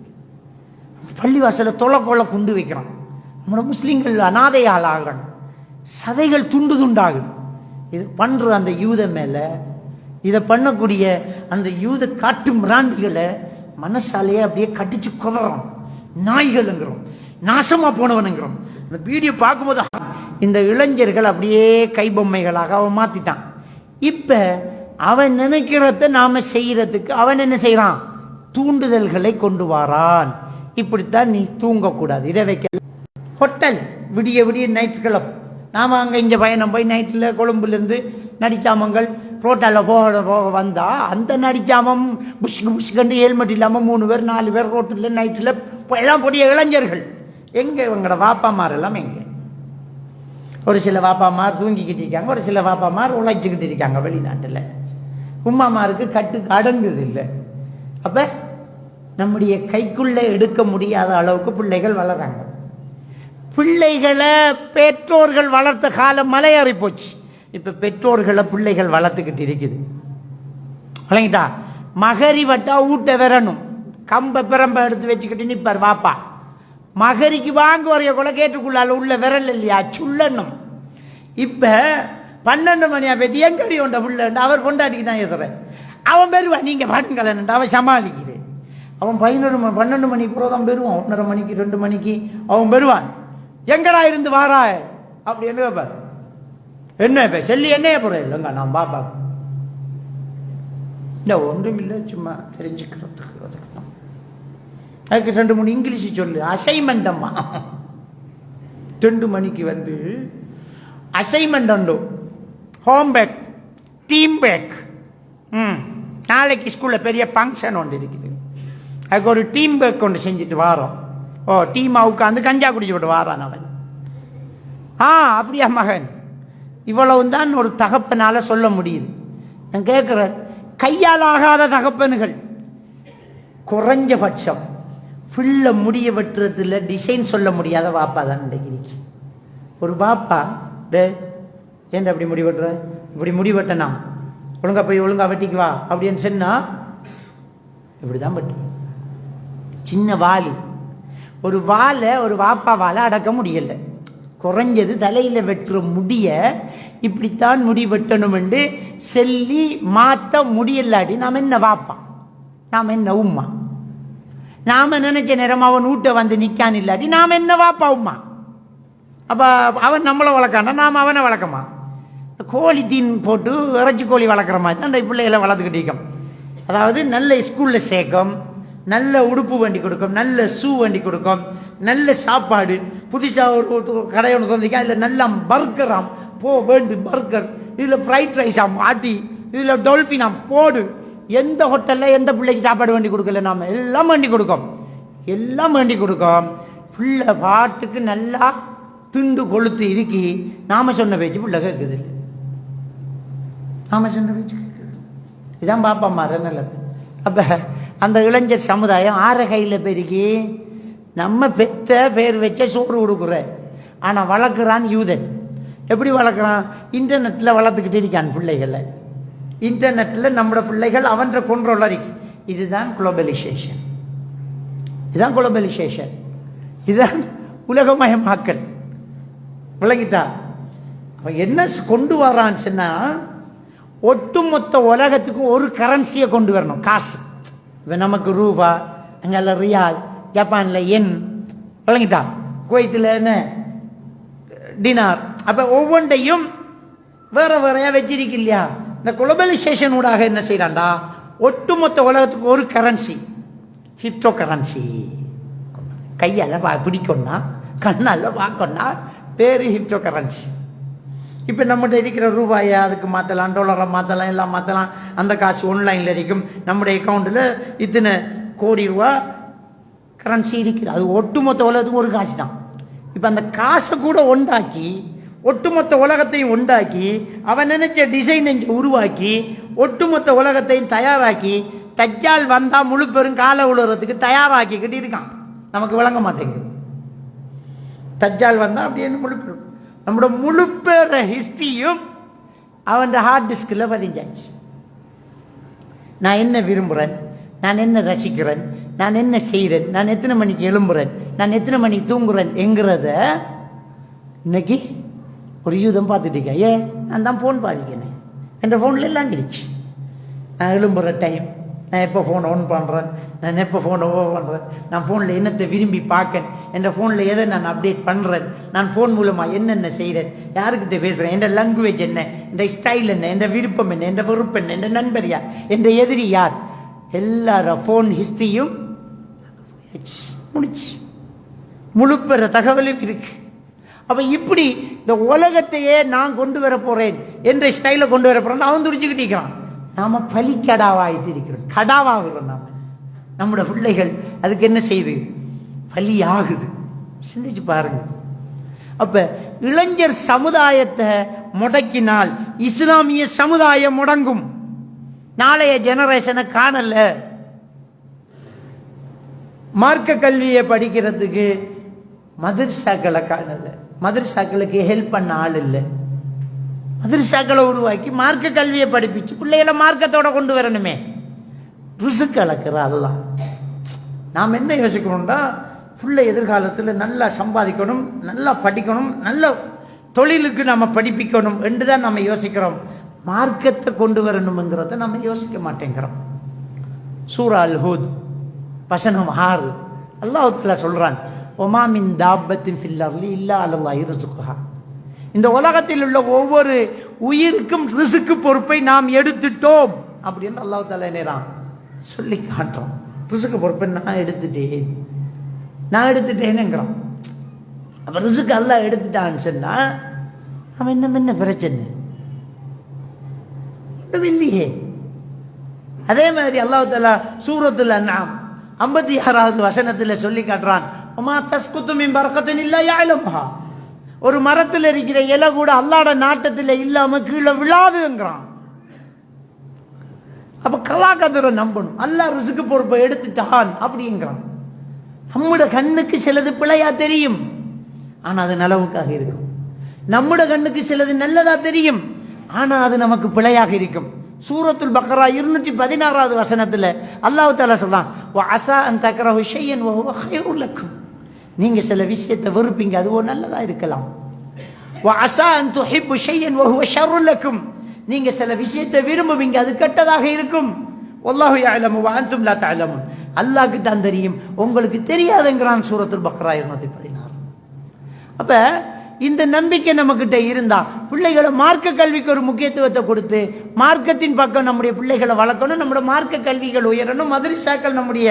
[SPEAKER 1] பள்ளிவாசல தொலை குண்டு வைக்கிறான். நம்மளோட முஸ்லீம்கள் அனாதையால் ஆகுறாங்க. சதைகள் துண்டு துண்டாகுது. இது பண்ற அந்த யூத மேல, இதை பண்ணக்கூடிய அந்த யூத காட்டு மிராண்டிகளை மனசாலையே அப்படியே கட்டிச்சு குதறோம். நாய்கள்ங்கிறோம், நாசமா போனவனுங்கிறோம். இந்த வீடியோ பார்க்கும்போது இந்த இளைஞர்கள் அப்படியே கைபொம்மைகளாக அவன் மாத்திட்டான். இப்ப அவன் நினைக்கிறத நாம செய்யறதுக்கு அவன் என்ன செய்யறான், தூண்டுதல்களை கொண்டு வாரான். இப்படித்தான் நீ தூங்கக்கூடாது. இதை வைக்க ஹோட்டல் விடிய விடிய நைட் கிளப். நாம் அங்கே இங்கே பயணம் போய் நைட்டில் கொழும்புலேருந்து நடிச்சாமங்கள் ரோட்டால் போக வந்தால் அந்த நடிச்சாமம் புஷ்கு புஷ்கண்டு ஹெல்மெட் இல்லாமல் 3 பேர் 4 பேர் ரோட்டில் நைட்டில் எல்லாம் பொடிய இளைஞர்கள். எங்கே இவங்களோட வாப்பாமார் எல்லாம் எங்கே? ஒரு சில வாப்பாமார் தூங்கிக்கிட்டு இருக்காங்க, ஒரு சில வாப்பாமார் உழைச்சிக்கிட்டு இருக்காங்க வெளிநாட்டில். உம்மாமாருக்கு கட்டுக்கு அடங்குது இல்லை. அப்போ நம்முடைய கைக்குள்ளே எடுக்க முடியாத அளவுக்கு பிள்ளைகள் வளர்றாங்க. பிள்ளைகளை பெற்றோர்கள் வளர்த்த காலம் மலையேறி போச்சு. இப்போ பெற்றோர்களை பிள்ளைகள் வளர்த்துக்கிட்டு இருக்குது. வழங்கிட்டா மகரி வட்டா ஊட்ட வரணும், கம்ப பிரம்ப எடுத்து வச்சுக்கிட்டு நிற்பார் வாப்பா. மகரிக்கு வாங்க வரைய கூட கேட்டுக்குள்ளால உள்ள விரல் இல்லையா சுள்ளணும். இப்போ 12 மணியா பேட்டி எங்கடி உண்ட புள்ள அவர் கொண்டாடிக்கு தான் ஏசுறேன். அவன் பெறுவான், நீங்கள் பாட்டுங்களேன் அவன் சமாளிக்கிறேன். அவன் 12 மணிக்கு புறதான் பெறுவான், 1:30 மணிக்கு 2 மணிக்கு அவன் பெறுவான். எங்கடா இருந்து வாராய் அப்படி என்ன வைப்பார்? என்ன சொல்லி என்னைய போற இல்லைங்க நான் பாப்பா இல்லை ஒன்றும் இல்லை, சும்மா தெரிஞ்சுக்கிறதுக்கு. அதுக்கு 2 மணி இங்கிலீஷ் சொல்லு அசைன்மெண்ட் அம்மா. 2 மணிக்கு வந்து அசைன்மெண்ட் உண்டு, ஹோம் பேக், டீம் பேக். நாளைக்கு ஸ்கூலில் பெரிய ஃபங்க்ஷன் ஒன்று இருக்குது, அதுக்கு ஒரு டீம் பேக் ஒன்று செஞ்சுட்டு வாரோம். ஓ டீமாக உட்காந்து கஞ்சா குடிச்சு விட்டு வாரான் அவன். அப்படியா மகன்? இவ்வளவு தான் ஒரு தகப்பனால சொல்ல முடியுது. நான் கேட்குறேன், கையால் ஆகாத தகப்பனுகள் குறைஞ்சபட்சம் பிள்ளை முடிய வெட்டுறதுல டிசைன் சொல்ல முடியாத வாப்பா தான் இன்றைக்கு. ஒரு பாப்பா ஏன் அப்படி முடி வெட்டுற, இப்படி முடி வெட்டனா ஒழுங்கா போய் ஒழுங்கா வெட்டிக்கு வா அப்படின்னு சொன்னா இப்படிதான் வெட்டு. சின்ன வாலி, ஒரு வாழை ஒரு வாப்பா வாழை அடக்க முடியல. குறைஞ்சது தலையில வெட்டுற முடிய இப்படித்தான் முடி வெட்டணும் என்று சொல்லி மாத்த முடியலாட்டி நாம் என்ன வாப்பா, நாம் என்ன உம்மா? நாம நினைச்ச நேரம் அவன் வீட்டை வந்து நிக்கான் இல்லாட்டி நாம் என்ன வாப்பா உம்மா? அப்ப அவன் நம்மளை வளர்க்கானா நாம் அவனை வளர்க்கமா? கோழி தீன் போட்டு இறைச்சி கோழி வளர்க்குற மாதிரி தான் அந்த பிள்ளைகளை வளர்த்துக்கிட்டு இருக்கோம். அதாவது நல்ல ஸ்கூலில் சேர்க்கும், நல்ல உடுப்பு வண்டி கொடுக்கும், நல்ல ஷூ வண்டி கொடுக்கும், நல்ல சாப்பாடு. புதுசாக ஒரு கடை ஒன்று தந்திருக்கேன், இதில் நல்ல பர்கராம் போ வேண்டு பர்கர், இதில் ஃப்ரைட் ரைஸாம் ஆட்டி, இதில் டொல்ஃபினாம் போடு. எந்த ஹோட்டலில் எந்த பிள்ளைக்கு சாப்பாடு வண்டி கொடுக்கல, நாம் எல்லாம் வண்டி கொடுக்கோம், எல்லாம் வண்டி கொடுக்கோம். பிள்ளை பாட்டுக்கு நல்லா திண்டு கொளுத்து இருக்கி நாம சொன்ன பேச்சு பிள்ளை கேட்குது. நாம சொன்ன பேச்சு கேட்குது. இதான் பாப்பா மாற நல்லது. அப்போ அந்த இளைஞர் சமுதாயம் ஆற கையில் பெருகி நம்ம பெத்த பேர் வச்ச சோறு கொடுக்குற. ஆனால் வளர்க்குறான் யூதன். எப்படி வளர்க்குறான்? இன்டர்நெட்டில் வளர்த்துக்கிட்டு இருக்கான் பிள்ளைகளை. இன்டர்நெட்டில் நம்மளோட பிள்ளைகள் அவன்ற கொண்ட்ரோல் இருக்கு. இதுதான் குளோபலைசேஷன், இதுதான் குளோபலைசேஷன், இதுதான் உலகமயமாக்கல். விளங்கிட்டா? அவன் என்ன கொண்டு வரான்னு சொன்னா, ஒட்டுமொத்த உலகத்துக்கு ஒரு கரன்சியை கொண்டு வரணும், காசு. இப்போ நமக்கு ரூபா, அங்கெல்லாம் ரியால், ஜப்பானில் என், விளங்கிட்டா? குவைத்தில் என்ன டினார். அப்போ ஒவ்வொன்றையும் வேற வேறையா வச்சிருக்கு இல்லையா? இந்த குளோபலைசேஷன் ஊடாக என்ன செய்யறான்டா, ஒட்டுமொத்த உலகத்துக்கு ஒரு கரன்சி, கிரிப்டோ கரன்சி. கையால் பிடிக்கணும்னா, கண்ணால் பார்க்கணும்னா பேரு கிரிப்டோ கரன்சி. இப்போ நம்மகிட்ட இருக்கிற ரூபாயை அதுக்கு மாற்றலாம், டாலரை மாற்றலாம், எல்லாம் மாற்றலாம். அந்த காசு ஆன்லைனில் இருக்கும். நம்முடைய அக்கௌண்ட்டில் இத்தனை கோடி ரூபா கரன்சி இருக்குது. அது ஒட்டுமொத்த உலகத்துக்கும் ஒரு காசு தான். இப்போ அந்த காசை கூட உண்டாக்கி, ஒட்டுமொத்த உலகத்தையும் உண்டாக்கி, அவன் நினைச்ச டிசைன் இங்கே உருவாக்கி, ஒட்டுமொத்த உலகத்தையும் தயாராக்கி, தஜ்ஜால் வந்தா முழு பெரும் கால உலகத்துக்கு தயாராக்கிக்கிட்டு இருக்கான். நமக்கு விளங்க மாட்டேங்குது. தஜ்ஜால் வந்தா அப்படின்னு முழு பெரும் நம்மளோட முழு பேர ஹிஸ்டரியும் அவன் ஹார்ட் டிஸ்கில் பதிஞ்சாச்சு. நான் என்ன விரும்புகிறேன், நான் என்ன ரசிக்கிறேன், நான் என்ன செய்கிறேன், நான் எத்தனை மணிக்கு எழும்புறேன், நான் எத்தனை மணிக்கு தூங்குறேன் என்கிறத இன்னைக்கு ஒரு யூதம் பார்த்துட்டு இருக்கேன். ஏன்? நான் தான் ஃபோன் பாதிக்கிறேன், என் ஃபோனில் எல்லாம் இருந்துச்சு. நான் எழும்புற டைம், நான் எப்போ ஃபோனை ஆன் பண்ணுறேன், நான் எப்போ ஃபோனை ஓவர் பண்ணுறேன், நான் ஃபோனில் என்னத்தை விரும்பி பார்க்கேன், என் ஃபோனில் எதை நான் அப்டேட் பண்ணுறேன், நான் ஃபோன் மூலமாக என்னென்ன செய்கிறேன், யாருக்கிட்ட பேசுகிறேன், என் லாங்குவேஜ் என்ன, என் ஸ்டைல் என்ன, என் விருப்பம் என்ன, என் வெறுப்பு என்ன, என் நண்பர் யார், என் எதிரி யார், எல்லார ஃபோன் ஹிஸ்ட்ரியும் முடிச்சு. முழு பெற தகவலும் இருக்கு. அப்ப இப்படி இந்த உலகத்தையே நான் கொண்டு வர போறேன் என்ற ஸ்டைல கொண்டு வர போறேன் அவன் துடிச்சுக்கிட்டு இருக்கிறான். நாம பலிக்கடாவாயிட்டு இருக்கிறோம், கடாவாகிறோம். நாம நம்முடைய பிள்ளைகள் அதுக்கு என்ன செய்யுது? பலி ஆகுது. சிந்திச்சு பாருங்க. அப்ப இளைஞர் சமுதாயத்தை முடக்கினால் இஸ்லாமிய சமுதாயம் முடங்கும். நாளைய ஜெனரேஷனை காணல. மார்க்க கல்வியை படிக்கிறதுக்கு மதரசாக்களை காணல. மதரசாக்களுக்கு ஹெல்ப் பண்ண ஆள் இல்லை. மதரசாக்களை உருவாக்கி மார்க்க கல்வியை படிப்பிச்சு பிள்ளைகளை மார்க்கத்தோட கொண்டு வரணுமே. ரிசுக்கு அளக்கிற அல்லாஹ். நாம் என்ன யோசிக்கணும்னா, பிள்ளை எதிர்காலத்தில் நல்லா சம்பாதிக்கணும், நல்லா படிக்கணும், நல்ல தொழிலுக்கு நம்ம படிப்பிக்கணும் என்று தான் நம்ம யோசிக்கிறோம். மார்க்கத்தை கொண்டு வரணுங்கிறத நம்ம யோசிக்க மாட்டேங்கிறோம். சூரா அல் ஹூத் வசனம் 6 அல்லாஹ் தஆலா சொல்றான், ஒமா மின் தாப்பத்தின் ஃபில் அர்லி இல்லா அலல்லாஹி ரிஸ்குஹா. இந்த உலகத்தில் உள்ள ஒவ்வொரு உயிருக்கும் ரிஸ்க் பொறுப்பை நாம் எடுத்துட்டோம் அப்படின்னு அல்லாஹ் தஆலா நேரான் சொல்லி காட்டுறோம். ரிஸ்க் பொறுப்பை நான் எடுத்துட்டேனுங்கிறோம். அப்ப ரிஸ்க் அல்லாஹ் எடுத்துட்டான்னு சொன்னா அவன் என்ன பிரச்சனை இல்லையே. அதே மாதிரி அல்லாஹ் தஆலா சூரத்துல் அன்ஆம் 56வது வசனத்தில் சொல்லி காட்டுறான், ஒமா தஸ்குத்து மின் பரக்கத்தின் இல்லா யஅலமுஹா. ஒரு மரத்தில் இருக்கிற இலை கூட அல்லாஹ்வுடைய நாட்டத்தில் இல்லாம கீழே விழாதுங்கிறான். அப்ப கலாகதரை நம்பணும். அல்லாஹ் ரிஸ்க் பொறுப்பை எடுத்துட்டான் அப்படிங்கிறான். நம்முடைய கண்ணுக்கு சிலது பிழையா தெரியும், ஆனா அது நலவுக்காக இருக்கும். நம்முடைய கண்ணுக்கு சிலது நல்லதா தெரியும், ஆனா அது நமக்கு பிழையாக இருக்கும். சூரத்துல் பக்ரா 216வது வசனத்துல அல்லாஹ் தஆலா சொல்றான், வ அஸா அன் தக்ரஹு ஷையன் வ ஹுவ கைருல் லக்கும். நீங்க சில விஷயத்தை வெறுப்பீங்க, அதுவோ நல்லதா இருக்கலாம். வ அஸா அன் துஹிப்பு ஷையன் வ ஹுவ ஷர்ருல் லக்கும். நீங்க சில விஷயத்தை விரும்புவீங்க, அது கெட்டதாக இருக்கும். வல்லாஹு யஅலமு வ அன்தும் லா தஅலமுன். அல்லாஹ்க்கு தான் தெரியும், உங்களுக்கு தெரியாதுங்கறான் சூரத்துல் பக்ரா 216. அப்ப இந்த நம்பிக்கை நம்மகிட்ட இருந்தா பிள்ளைகளை மார்க்க கல்விக்கு ஒரு முக்கியத்துவத்தை கொடுத்து மார்க்கத்தின் பக்கம் நம்முடைய பிள்ளைகளை வளர்க்கணும். நம்முடைய மார்க்க கல்விகள் உயரணும். மதரசாக்கள் நம்முடைய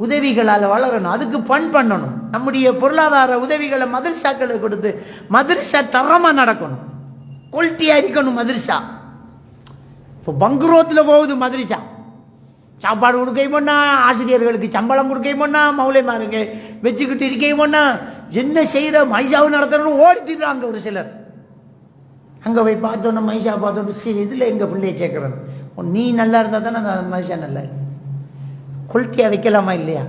[SPEAKER 1] உதவிகளால் வளரணும். அதுக்கு பண்ணணும். நம்முடைய பொருளாதார உதவிகளை மதரசாக்களுக்கு கொடுத்து மதரசா தரமா நடக்கணும், குவாலிட்டியா இருக்கணும். மதரசா இப்போ பங்குரோத்துல போகுது. மதரசா சாப்பாடு கொடுக்கையுமோன்னா, ஆசிரியர்களுக்கு சம்பளம் கொடுக்கையுமோன்னா, மௌலைமாருக்கு வச்சுக்கிட்டு இருக்கையுமோன்னா, என்ன செய்யற மைசாவு நடத்துறோம் ஓடித்துறாங்க ஒரு சிலர். அங்க போய் பார்த்தோன்னா மைசா பார்த்தோன்னு சரி இதுல எங்க பிள்ளைய சேர்க்கிறேன். நீ நல்லா இருந்தா தானே அந்த மைசா நல்லா குவாலிட்டியா வைக்கலாமா இல்லையா?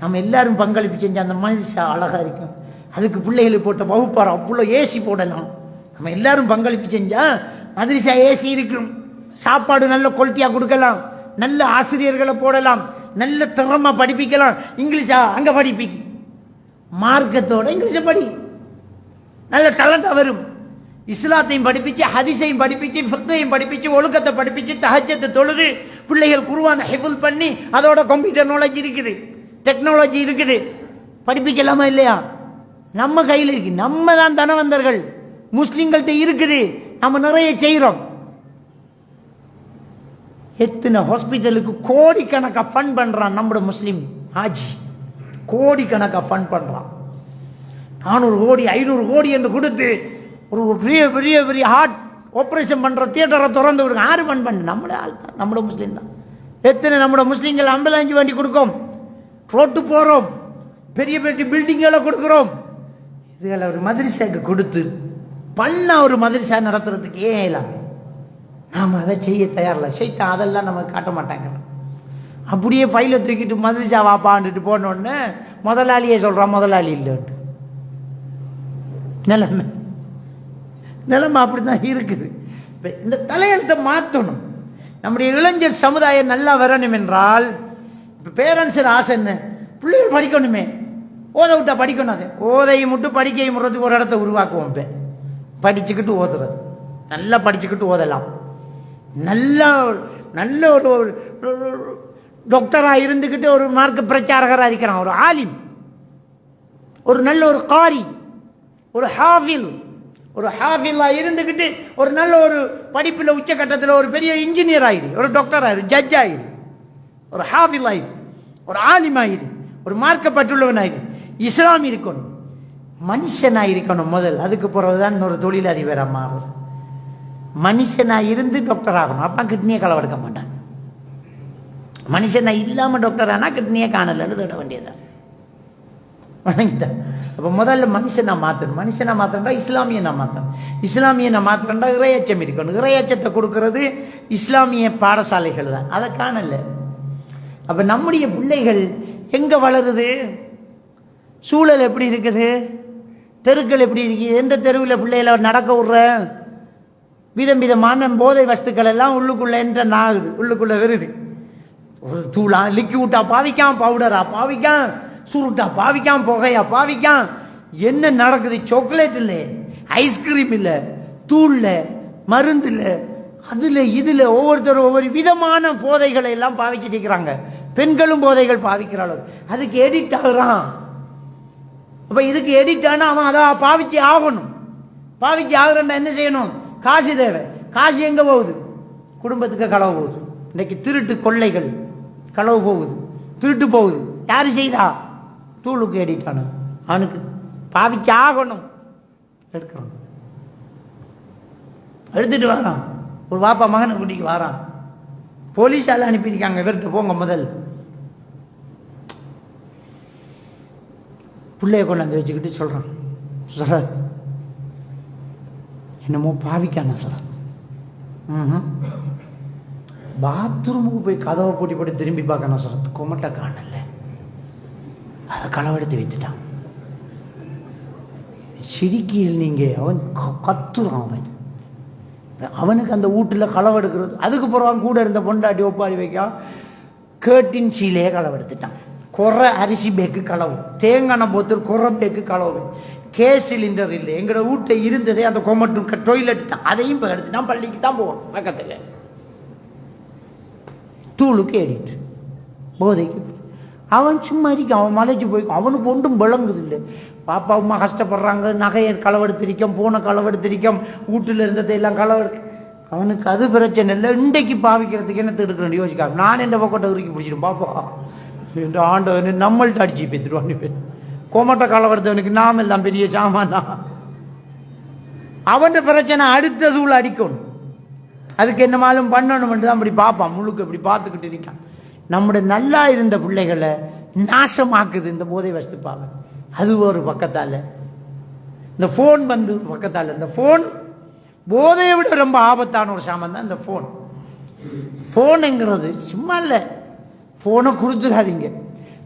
[SPEAKER 1] நம்ம எல்லாரும் பங்களிப்பு செஞ்சு அந்த மைசா அழகா இருக்கும். அதுக்கு பிள்ளைகளுக்கு போட்ட வகுப்பாரம் அவ்வளோ ஏசி போடலாம். நம்ம எல்லாரும் பங்களிப்பு செஞ்சா மதரசா ஏசி இருக்கும். சாப்பாடு நல்ல குவாலிட்டியா கொடுக்கலாம், நல்ல ஆசிரியர்களை போடலாம், நல்ல திறமை படிப்பிக்கலாம். இங்கிலீஷா அங்க படிப்பிக்க, மார்க்கத்தோட இங்கிலீஷ படி, நல்ல டேலண்டா வரும். இஸ்லாத்தையும் படிப்பிச்சு, ஹதீஸையும் படிப்பிச்சு, ஃபிக்ஹையும் படிப்பிச்சு, ஒழுக்கத்தை படிப்பிச்சு, தஹஜ்ஜத்தை தொழுது பிள்ளைகள் குர்ஆனை ஹிஃப்ல் பண்ணி அதோட கம்ப்யூட்டர் நாலேஜ் இருக்குது, டெக்னாலஜி இருக்குது. படிப்பிக்கலாமா இல்லையா? நம்ம கையில் இருக்கு. நம்ம தான் தனவந்தர்கள். முஸ்லிம்கள்ட்ட இருக்குது, நம்ம நிறைய செய்கிறோம். எத்தனை ஹாஸ்பிட்டலுக்கு கோடிக்கணக்கா ஃபண்ட் பண்றான் நம்முடைய முஸ்லிம் ஹாஜி. கோடிக்கணக்கா ஃபண்ட் பண்றான். 400 கோடி 500 கோடி என்று கொடுத்து ஒரு பெரிய பெரிய பெரிய ஹார்ட் ஆபரேஷன் பண்ற தியேட்டரை திறந்து விடுங்க. யாரு ஃபண்ட் பண்ண? நம்முடைய ஆள் தான், நம்முடைய முஸ்லீம் தான். எத்தனை நம்முடைய முஸ்லீம்கள் ஆம்புலன்ஸ் வண்டி கொடுக்கும், ரோட்டு போறோம், பெரிய பெரிய பில்டிங்களை கொடுக்கிறோம். இதுகளை ஒரு மதரசாக்கு கொடுத்து பண்ண ஒரு மதரசா நடத்துறதுக்கு ஏன் இல்லாம நாம் அதை செய்ய தயாரில்லை. ஷைத்தான் அதெல்லாம் நமக்கு காட்ட மாட்டாங்க. அப்படியே ஃபைலை தூக்கிட்டு மதரசா வாப்பாண்டுட்டு போனோடனே முதலாளியே சொல்கிறான் முதலாளி இல்லைன்ட்டு. நிலைமை அப்படிதான் இருக்குது. இந்த தலையெழுத்தை மாற்றணும். நம்முடைய இளைஞர் சமுதாயம் நல்லா வரணும் என்றால், இப்போ பேரண்ட்ஸ் ஆசை என்ன? பிள்ளைகள் படிக்கணுமே, ஓத விட்டா படிக்கணும். அது ஓதையும் விட்டு படிக்கையும் முறதுக்கு ஒரு இடத்த உருவாக்குவோம். இப்போ படிச்சுக்கிட்டு ஓதுறது, நல்லா படிச்சுக்கிட்டு ஓதலாம். நல்ல நல்ல ஒரு டாக்டராக இருந்துக்கிட்டு ஒரு மார்க்க பிரச்சாரகராக இருக்கிறான், ஒரு ஆலிம், ஒரு நல்ல ஒரு காரி, ஒரு ஹாஃபிலா இருந்துக்கிட்டு ஒரு நல்ல ஒரு படிப்பில் உச்சகட்டத்தில் ஒரு பெரிய இன்ஜினியர் ஆயிரு, ஒரு டாக்டர் ஆயிரு, ஜட்ஜ் ஆயிரு, ஒரு ஹாஃபில் ஆயிரு, ஒரு ஆலிம் ஆயிரு, ஒரு மார்க்கப்பட்டுள்ளவனாய் இஸ்லாம் இருக்கணும், மனுஷனாக இருக்கணும் முதல். அதுக்கு பிறகுதான் இன்னொரு தொழிலதிபராக மாறுது. மனுஷனாக இருந்து டாக்டர் ஆகணும். அப்பா கிட்னியை களவெடுக்க மாட்டான். மனுஷனாக இல்லாமல் டாக்டர் ஆனால் கிட்னியை காணலன்னு தேட வேண்டியதான். அப்போ முதல்ல மனுஷனை மாற்றணும். மனுஷனை மாற்றண்டா இஸ்லாமியனை மாற்றணும். இஸ்லாமியனை மாற்றண்டா இறையச்சம் இருக்கணும். இறையச்சத்தை கொடுக்கறது இஸ்லாமிய பாடசாலைகள் தான். அதை காணல. அப்போ நம்முடைய பிள்ளைகள் எங்கே வளருது, சூழல் எப்படி இருக்குது, தெருக்கள் எப்படி இருக்குது, எந்த தெருவில் பிள்ளைகளை நடக்க விடுற, விதம் விதமான போதை வஸ்துக்கள் எல்லாம் உள்ளுக்குள்ளே என்ட்ரன் ஆகுது, உள்ளுக்குள்ளே வருது. ஒரு தூளா லிக்யூட்டா பாவிக்கான், பவுடரா பாவிக்கான், சுருட்டா பாவிக்கான், புகையா பாவிக்கான். என்ன நடக்குது? சாக்லேட் இல்லை, ஐஸ்கிரீம் இல்லை, தூள்ல, மருந்து இல்லை, அதுல இதுல ஒவ்வொருத்தரும் ஒவ்வொரு விதமான போதைகளை எல்லாம் பாவிச்சுட்டு இருக்கிறாங்க. பெண்களும் போதைகள் பாவிக்கிறாள். அதுக்கு எடிட் ஆகுறான். அப்ப இதுக்கு எடிட் ஆனா அவன் அதை பாவிச்சு ஆகணும். பாவிச்சு ஆகுறா என்ன செய்யணும்? காசு தேவை. காசு எங்க போகுது? குடும்பத்துக்கு களவு போகுது. இன்னைக்கு திருட்டு கொள்ளைகள் களவு போகுது, திருட்டு போகுது. யாரு செய்தா? தூளுக்கு எடிட் ஆன அவனுக்கு பாவிச்சு ஆகணும். எடுக்கிறான், எடுத்துட்டு வரான். ஒரு வாப்பா மகனை கூட்டிக்கு வரான். போலீஸால அனுப்பியிருக்காங்க, இவர்கிட்ட போங்க முதல். பிள்ளைய கொண்டாந்து வச்சுக்கிட்டு சொல்றான், சார் என்னமோ பாவிக்கான சார். பாத்ரூமுக்கு போய் கதவை பூட்டி போட்டு திரும்பி பார்க்கணும் சார், கொமட்டை காணல, அதை களவெடுத்து வைத்துட்டான். சிரிக்கையில் நீங்க அவன் கத்துறான். அவன் அவனுக்கு அந்த வீட்டில் களவெடுக்கிறது. அதுக்கு பிறகு கூட இருந்த பொண்டாட்டி ஒப்பாரி வைக்க கேட்டின் சீலையே களவெடுத்துட்டான். குறை அரிசி பேக்கு களவு, தேங்காய் போத்தல் குறை பேக்கு களவு, கேஸ் சிலிண்டர் இல்லை, எங்களோட வீட்டை இருந்ததே அந்த கொமட்டும் டொய்லெட் தான், அதையும் இப்போ எடுத்துட்டான். பள்ளிக்கு தான் போகணும் பக்கத்தில். தூளுக்கு ஏறிட்டு போதைக்கு அவன் சும்மா இருக்கான். அவன் மலைச்சு போய்க்கும். அவனுக்கு ஒன்றும் விளங்குது இல்லை. பாப்பா அம்மா கஷ்டப்படுறாங்க, நகையை களவெடுத்திருக்கோம், பூனை களவெடுத்திருக்கோம், வீட்டில் இருந்ததை எல்லாம் களவெடு. அவனுக்கு அது பிரச்சனை இல்லை. இன்றைக்கு பாவிக்கிறதுக்கு என்ன எடுக்கிறேன் யோசிக்காம நான் எந்த பக்கத்தை உருக்கி பிடிச்சிடும் பாப்பா என்று ஆண்டவன் நம்மள்ட்ட அடிச்சு பேத்துருவான். கோமட்ட களவெடுத்தவனுக்கு நாம் எல்லாம் பெரிய சாமான் தான். அவன் பிரச்சனை அடுத்த தூள் அடிக்கணும். அதுக்கு என்னமாலும் பண்ணணும் தான் அப்படி பார்ப்பான். முழுக்க இப்படி பார்த்துக்கிட்டு இருக்கான். நம்முடைய நல்லா இருந்த பிள்ளைகளை நாசமாக்குது இந்த போதை வஸ்து பாவம். அது ஒரு பக்கத்தால, இந்த போன் வந்து பக்கத்தால. இந்த போன் போதையை விட ரொம்ப ஆபத்தான ஒரு சாமான் தான் இந்த போன். போனுங்கிறது சும்மா இல்லை. போனை கொடுத்துடாதீங்க.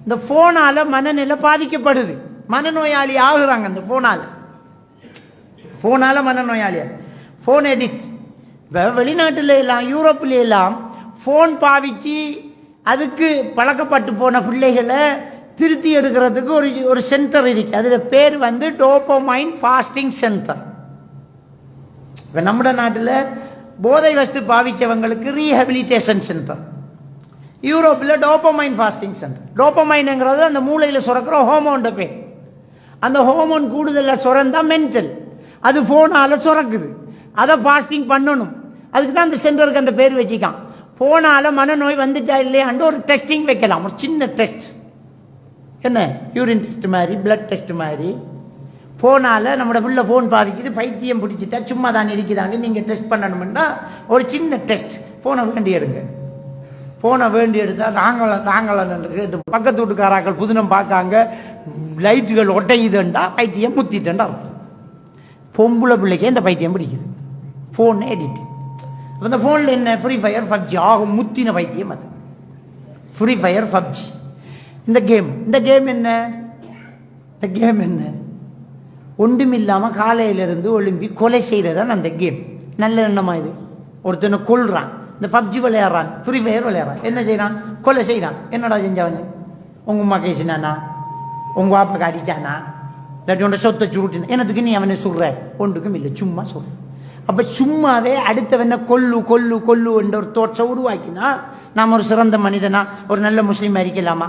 [SPEAKER 1] இந்த போனால மனநிலை பாதிக்கப்படுது, மனநோயாளி ஆகுறாங்க. இந்த போனால மனநோயாளியா. Phone edict. வெளிநாட்டில் எல்லாம் யூரோப்பில் எல்லாம் போன் பாவிச்சு அதுக்கு பழக்கப்பட்டு போன பிள்ளைகளை திருத்தி எடுக்கிறதுக்கு ஒரு சென்டர் இருக்கு. அதுல பேர் வந்து டோபமைன் ஃபாஸ்டிங் சென்டர். இப்ப நம்ம நாட்டில் போதை வஸ்து பாவிச்சவங்களுக்கு ரீஹபிலிட்டேஷன் சென்டர், யூரோப்பில் டோபமைன் ஃபாஸ்டிங் சென்டர். டோபமைன்ங்கிறது அந்த மூளையில சுரக்கிற ஹோமோன் பேர். அந்த ஹோமோன் கூடுதலாக சுரந்தா மென்டல், அது போனால சுரக்குது. அதை ஃபாஸ்டிங் பண்ணணும். அதுக்கு தான் அந்த சென்டருக்கு அந்த பேர் வச்சுக்கான். போனால மனநோய் வந்துட்டா இல்லையாண்டு ஒரு டெஸ்டிங் வைக்கலாம், ஒரு சின்ன டெஸ்ட். என்ன யூரின் டெஸ்ட் மாதிரி, பிளட் டெஸ்ட் மாதிரி. போனால நம்மளோட பிள்ளை போன் பாதிக்குது, பைத்தியம் பிடிச்சிட்டா சும்மா தான் இருக்குதான்னு நீங்க டெஸ்ட் பண்ணணும்னா ஒரு சின்ன டெஸ்ட். போனை வேண்டி எடுங்க. போனை வேண்டி எடுத்தா நாங்களும் பக்கத்து வீட்டுக்காராக்கள் புதினம் பார்க்காங்க, லைட்டுகள் ஒட்டையுதுண்டா பைத்தியம் முத்திட்டா. பொம்பளை பிள்ளைக்கே இந்த பைத்தியம் பிடிக்குது. Phone edit. அந்த போன்ல என்ன ஃப்ரீ ஃபயர் பப்ஜி ஆகும். முத்தின பைத்தியம் அது ஃப்ரீ ஃபயர் பப்ஜி. இந்த கேம் என்ன, இந்த கேம் என்ன? ஒன்றுமில்லாம காலையிலிருந்து ஒலிம்பி கொலை செய்யறதான் அந்த கேம். நல்ல எண்ணமா இது? ஒருத்தனை கொல்றான், இந்த பப்ஜி விளையாடுறான், ஃப்ரீ ஃபயர் விளையாடுறான், என்ன செய்யறான்? கொலை செய்யறான். என்னடா செஞ்சவன்? உங்க அம்மா கேசினானா, உங்க வாப்பாக்கு அடிச்சானா, இல்லாட்டி உன்னோட சொத்தை சுருட்டினா, என்னத்துக்கு நீ அவனை சொல்ற? ஒன்றுக்கும் இல்லை, சும்மா சொல்ற. அப்ப சும்மாவே அடுத்தவன கொல்லு கொல்லு கொல்லு என்ற ஒரு தோற்ற உருவாக்கினா நாம் ஒரு சிறந்த மனிதனா, ஒரு நல்ல முஸ்லீம் அறிக்கலாமா?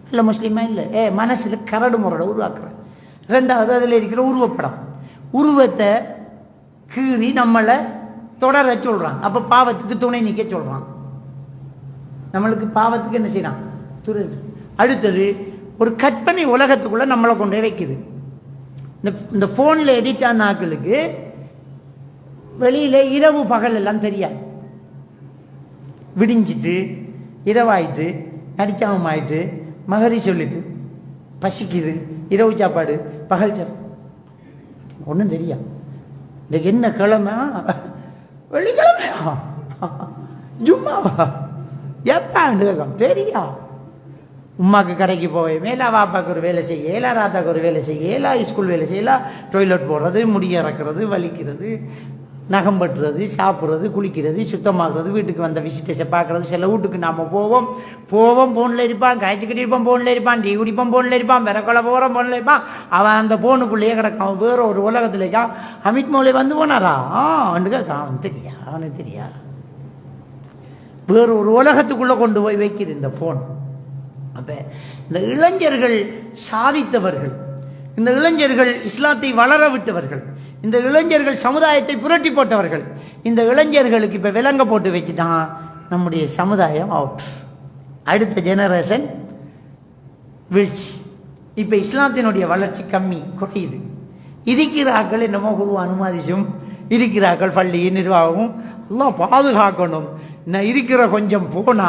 [SPEAKER 1] நல்ல முஸ்லீமா இல்லை. மனசுல கரடு முரட உருவாக்குற. ரெண்டாவது அதுல இருக்கிற உருவப்படம், உருவத்தை கீறி நம்மளை தொடர சொல்றான். அப்ப பாவத்துக்கு துணை நிக்க சொல்றான். நம்மளுக்கு பாவத்துக்கு என்ன செய்யறான்? அடுத்தது ஒரு கற்பனை உலகத்துக்குள்ள நம்மளை கொண்டே வைக்குது. இந்த போன்ல எடிட் ஆன ஆட்களுக்கு வெளியில இரவு பகல் எல்லாம் தெரியாது. விடிஞ்சிட்டு இரவாயிட்டு நடிச்சாமம் ஆயிட்டு மகரி சொல்லிட்டு பசிக்குது, இரவு சாப்பாடு பகல் சாப்பாடு ஒன்றும் தெரியா. இன்னைக்கு என்ன கிழமை? வெள்ளிக்கிழமையா? ஜும்மாவா? எப்பாண்டு தெரியா? உமாக்கு கடைக்கு போவேன், எல்லா வாப்பாக்கு ஒரு வேலை செய்ய, எல்லா ராத்தாக்கு ஒரு வேலை செய்ய, எல்லா ஸ்கூல் வேலை செய்யலாம், டொய்லெட் போடுறது, முடி இறக்குறது, வலிக்கிறது, நகம் பட்டுறது, சாப்பிட்றது, குளிக்கிறது, சுத்தமாகிறது, வீட்டுக்கு வந்த விசிட்டர்ஸை பார்க்கறது. சில வீட்டுக்கு நாம் போவோம் ஃபோனில் இருப்பான், காய்ச்சிக்கிட்டு இருப்பான் ஃபோனில் இருப்பான், டீ குடிப்பான் ஃபோனில் இருப்பான், விறக்கொலை போகிறோம் ஃபோனில் இருப்பான். அவன் அந்த ஃபோனுக்குள்ளேயே கிடக்கான், அவன் வேற ஒரு உலகத்தில் இருக்கான். அமித் மௌலே வந்து போனாரா? அவனுக்கு தெரியா, அவனுக்கு தெரியா. வேற ஒரு உலகத்துக்குள்ளே கொண்டு போய் வைக்குது இந்த ஃபோன். அப்ப இந்த இளைஞர்கள் சாதித்தவர்கள், இந்த இளைஞர்கள் இஸ்லாத்தை வளர விட்டவர்கள், இந்த இளைஞர்கள் சமுதாயத்தை புரட்டி போட்டவர்கள். இந்த இளைஞர்களுக்கு இப்ப விலங்க போட்டு வச்சுட்டான் நம்முடைய சமுதாயம் அவுட். அடுத்த ஜெனரேஷன் வீழ்ச்சி. இப்ப இஸ்லாத்தினுடைய வளர்ச்சி கம்மி, குறையுது. இருக்கிறார்கள் என்னமோ குரு அனுமதிச்சும், இருக்கிறார்கள் பள்ளி நிர்வாகமும் எல்லாம் பாதுகாக்கணும். நான் இருக்கிற கொஞ்சம் போனா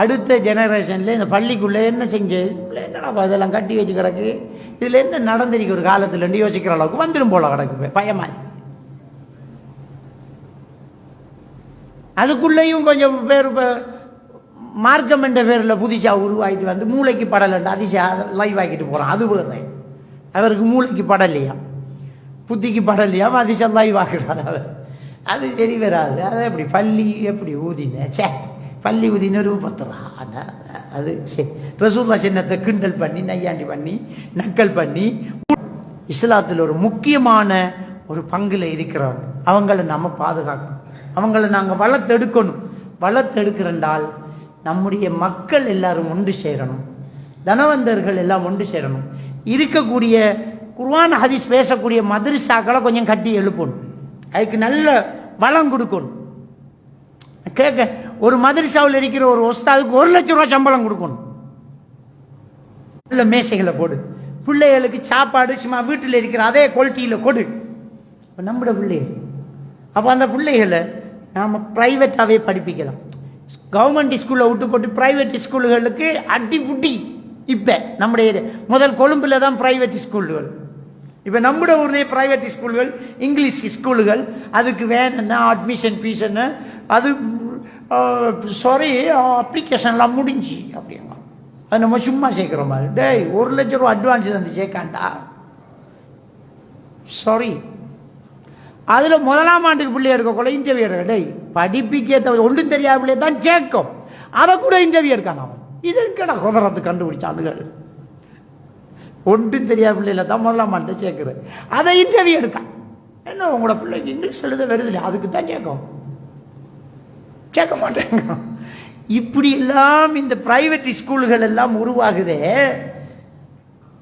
[SPEAKER 1] அடுத்த ஜெனரேஷன்ல இந்த பள்ளிக்குள்ள என்ன செஞ்சு என்னடா இதெல்லாம் கட்டி வச்சு கிடக்கு, இதுல என்ன நடந்திருக்கு ஒரு காலத்துல யோசிக்கிற அளவுக்கு வந்துடும் போல கிடக்கு பயமா. அதுக்குள்ளேயும் கொஞ்சம் பேர் மார்க்கம் என்ற பேர்ல புதுசா உருவாயிட்டு வந்து மூளைக்கு படலண்டா அதிசா லைவ் ஆக்கிட்டு போறான். அது வேற, அவருக்கு மூளைக்கு படலையா, புத்திக்கு படலையா, அதிசா லைவ் ஆக்குறாரு அவர். அது சரி வராது. அது எப்படி பள்ளி எப்படி ஊதின, சே பள்ளி ஊதின ரூ 10 ரூபா. அது சரி, ரசூல்லா சின்னத்தை கிண்டல் பண்ணி நையாண்டி பண்ணி நக்கல் பண்ணி இஸ்லாத்தில் ஒரு முக்கியமான ஒரு பங்குல இருக்கிறவங்க. அவங்கள நம்ம பாதுகாக்கணும், அவங்கள நாங்கள் வளர்த்தெடுக்கணும். வளர்த்தெடுக்கிறண்டால் நம்முடைய மக்கள் எல்லாரும் ஒன்று சேரணும், தனவந்தர்கள் எல்லாம் ஒன்று சேரணும். இருக்கக்கூடிய குர்ஆன் ஹதீஸ் பேசக்கூடிய மதரசாக்களை கொஞ்சம் கட்டி எழுப்பணும், அதுக்கு நல்ல வளம் கொடுக்கணும். கேட்க ஒரு மதரசாவில் இருக்கிற ஒரு உஸ்தாதுக்கு 1 லட்சம் ரூபாய் சம்பளம் கொடுக்கணும். நல்ல மேசைகளை போடு, பிள்ளைகளுக்கு சாப்பாடு சும்மா வீட்டில் இருக்கிற அதே குவாலிட்டியில கொடு. நம்முடைய பிள்ளைகள் அப்ப அந்த பிள்ளைகளை நாம பிரைவேட்டாவே படிப்பிக்கலாம். கவர்மெண்ட் ஸ்கூல்ல விட்டு போட்டு பிரைவேட் ஸ்கூல்களுக்கு அடி புட்டி. இப்ப நம்முடைய முதல் கொழும்புல தான் பிரைவேட் ஸ்கூல்கள், இப்ப நம்முடைய ஊர்லயே பிரைவேட் ஸ்கூல்கள், இங்கிலீஷ் ஸ்கூல்கள். அதுக்கு வேணும்னா அட்மிஷன் ஃபீஸ் என்ன, அது சாரி அப்ளிகேஷன்லாம் முடிஞ்சு அப்படிங்க. அது நம்ம சும்மா சேர்க்கிற மாதிரி. டேய் 1 லட்சம் ரூபா அட்வான்ஸ் வந்து சேர்க்காண்டா, சாரி. அதுல 1ஆம் ஆண்டுக்கு பிள்ளைய இருக்கக்குள்ள இன்டர்வியூ எடுக்க, டேய் படிப்பிக்க ஒன்றும் தெரியாத பிள்ளைய தான் சேர்க்கும், அதை கூட இன்டர்வியூ எடுக்கான் அவன். இது இருக்கடா குதிரத்து கண்டுபிடிச்சானுகள். ஒன்றும் தெரியாத பிள்ளைல தான் 1ஆம் ஆண்டு சேர்க்கிறேன், அதை இன்டர்வியூ எடுக்கான். என்ன உங்களோட பிள்ளைக்கு இங்கிலீஷ் எழுத வருது இல்லையா, அதுக்கு தான் சேர்க்க மாட்டேங்க. இப்படி எல்லாம் இந்த பிரைவேட் ஸ்கூல்கள் எல்லாம் உருவாகுதே.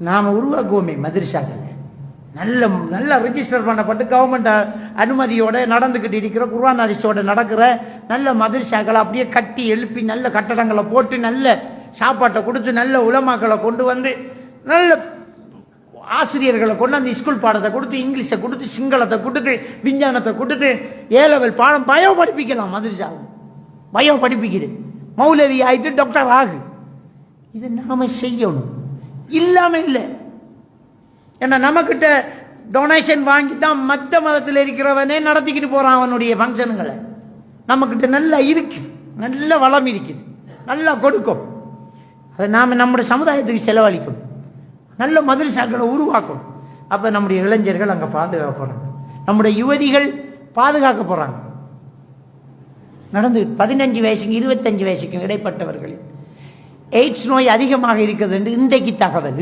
[SPEAKER 1] நாம உருவாக்குவோமே மதரசாக்கள் நல்ல நல்ல ரெஜிஸ்டர் பண்ணப்பட்டு கவர்மெண்ட் அனுமதியோட நடந்துகிட்டு இருக்கிற குர்ஆன் ஹதீஸோட நடக்கிற நல்ல மதரசாக்களை அப்படியே கட்டி எழுப்பி நல்ல கட்டடங்களை போட்டு நல்ல சாப்பாட்டை கொடுத்து நல்ல உலமாக்களை கொண்டு வந்து நல்ல ஆசிரியர்களை கொண்டு அந்த ஸ்கூல் பாடத்தை கொடுத்து இங்கிலீஷை கொடுத்து சிங்களத்தை கொடுத்து விஞ்ஞானத்தை கொடுத்து ஏலவல் பாடம் பயோ படிப்பிக்கலாம். மதரசா பயோ படிப்பிக்குது, மௌலவி ஆயிட்டு டாக்டர் ஆகு. இதை நாம செய்யணும், இல்லாம இல்லை. ஏன்னா நம்மகிட்ட டொனேஷன் வாங்கி தான் மற்ற மதத்தில் இருக்கிறவனே நடத்திக்கிட்டு போறான் அவனுடைய ஃபங்க்ஷனுங்களை. நம்மகிட்ட நல்லா இருக்குது, நல்ல வளம் இருக்குது, நல்லா கொடுக்கும். அதை நாம நம்முடைய சமுதாயத்துக்கு செலவழிக்கணும், நல்ல மதரசாக்களை உருவாக்கணும். அப்ப நம்முடைய இளைஞர்கள் அங்க பாதுகாக்க போறாங்க, நம்முடைய யுவதிகள் பாதுகாக்க போறாங்க. நடந்து 15 வயசுக்கு 25 வயசுக்கு இடைப்பட்டவர்கள் எய்ட்ஸ் நோய் அதிகமாக இருக்கிறது என்று இன்றைய தகவல்.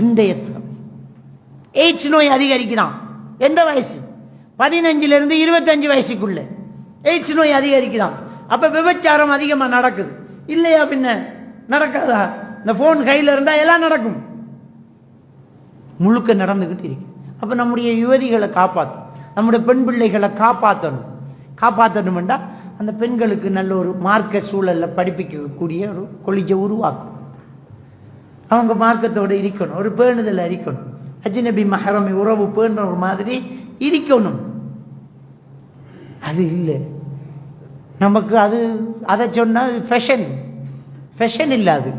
[SPEAKER 1] எய்ட்ஸ் நோய் அதிகரிக்கிறான். எந்த வயசு? 15 இருந்து 25 வயசுக்குள்ள எய்ட்ஸ் நோய் அதிகரிக்கிறான். அப்ப விபச்சாரம் அதிகமா நடக்குது இல்லையா? பின்ன நடக்காதா? இந்த போன் கையில இருந்தா எல்லாம் நடக்கும், முழுக்க நடந்துகிட்டு இருக்கு. அப்ப நம்முடைய யுவதிகளை காப்பாற்றணும், நம்முடைய பெண் பிள்ளைகளை காப்பாற்றணும்டா அந்த பெண்களுக்கு நல்ல ஒரு மார்க்க சூழல்ல படிப்பிக்கக்கூடிய ஒரு கொலிஜை உருவாக்கும். அவங்க மார்க்கத்தோடு இருக்கணும், ஒரு பேணுதல் இருக்கணும், அஜ்னபி மஹரமி உறவு பேணுற ஒரு மாதிரி இருக்கணும். அது இல்லை நமக்கு. அது அதை சொன்னால் ஃபேஷன், ஃபேஷன் இல்லாது.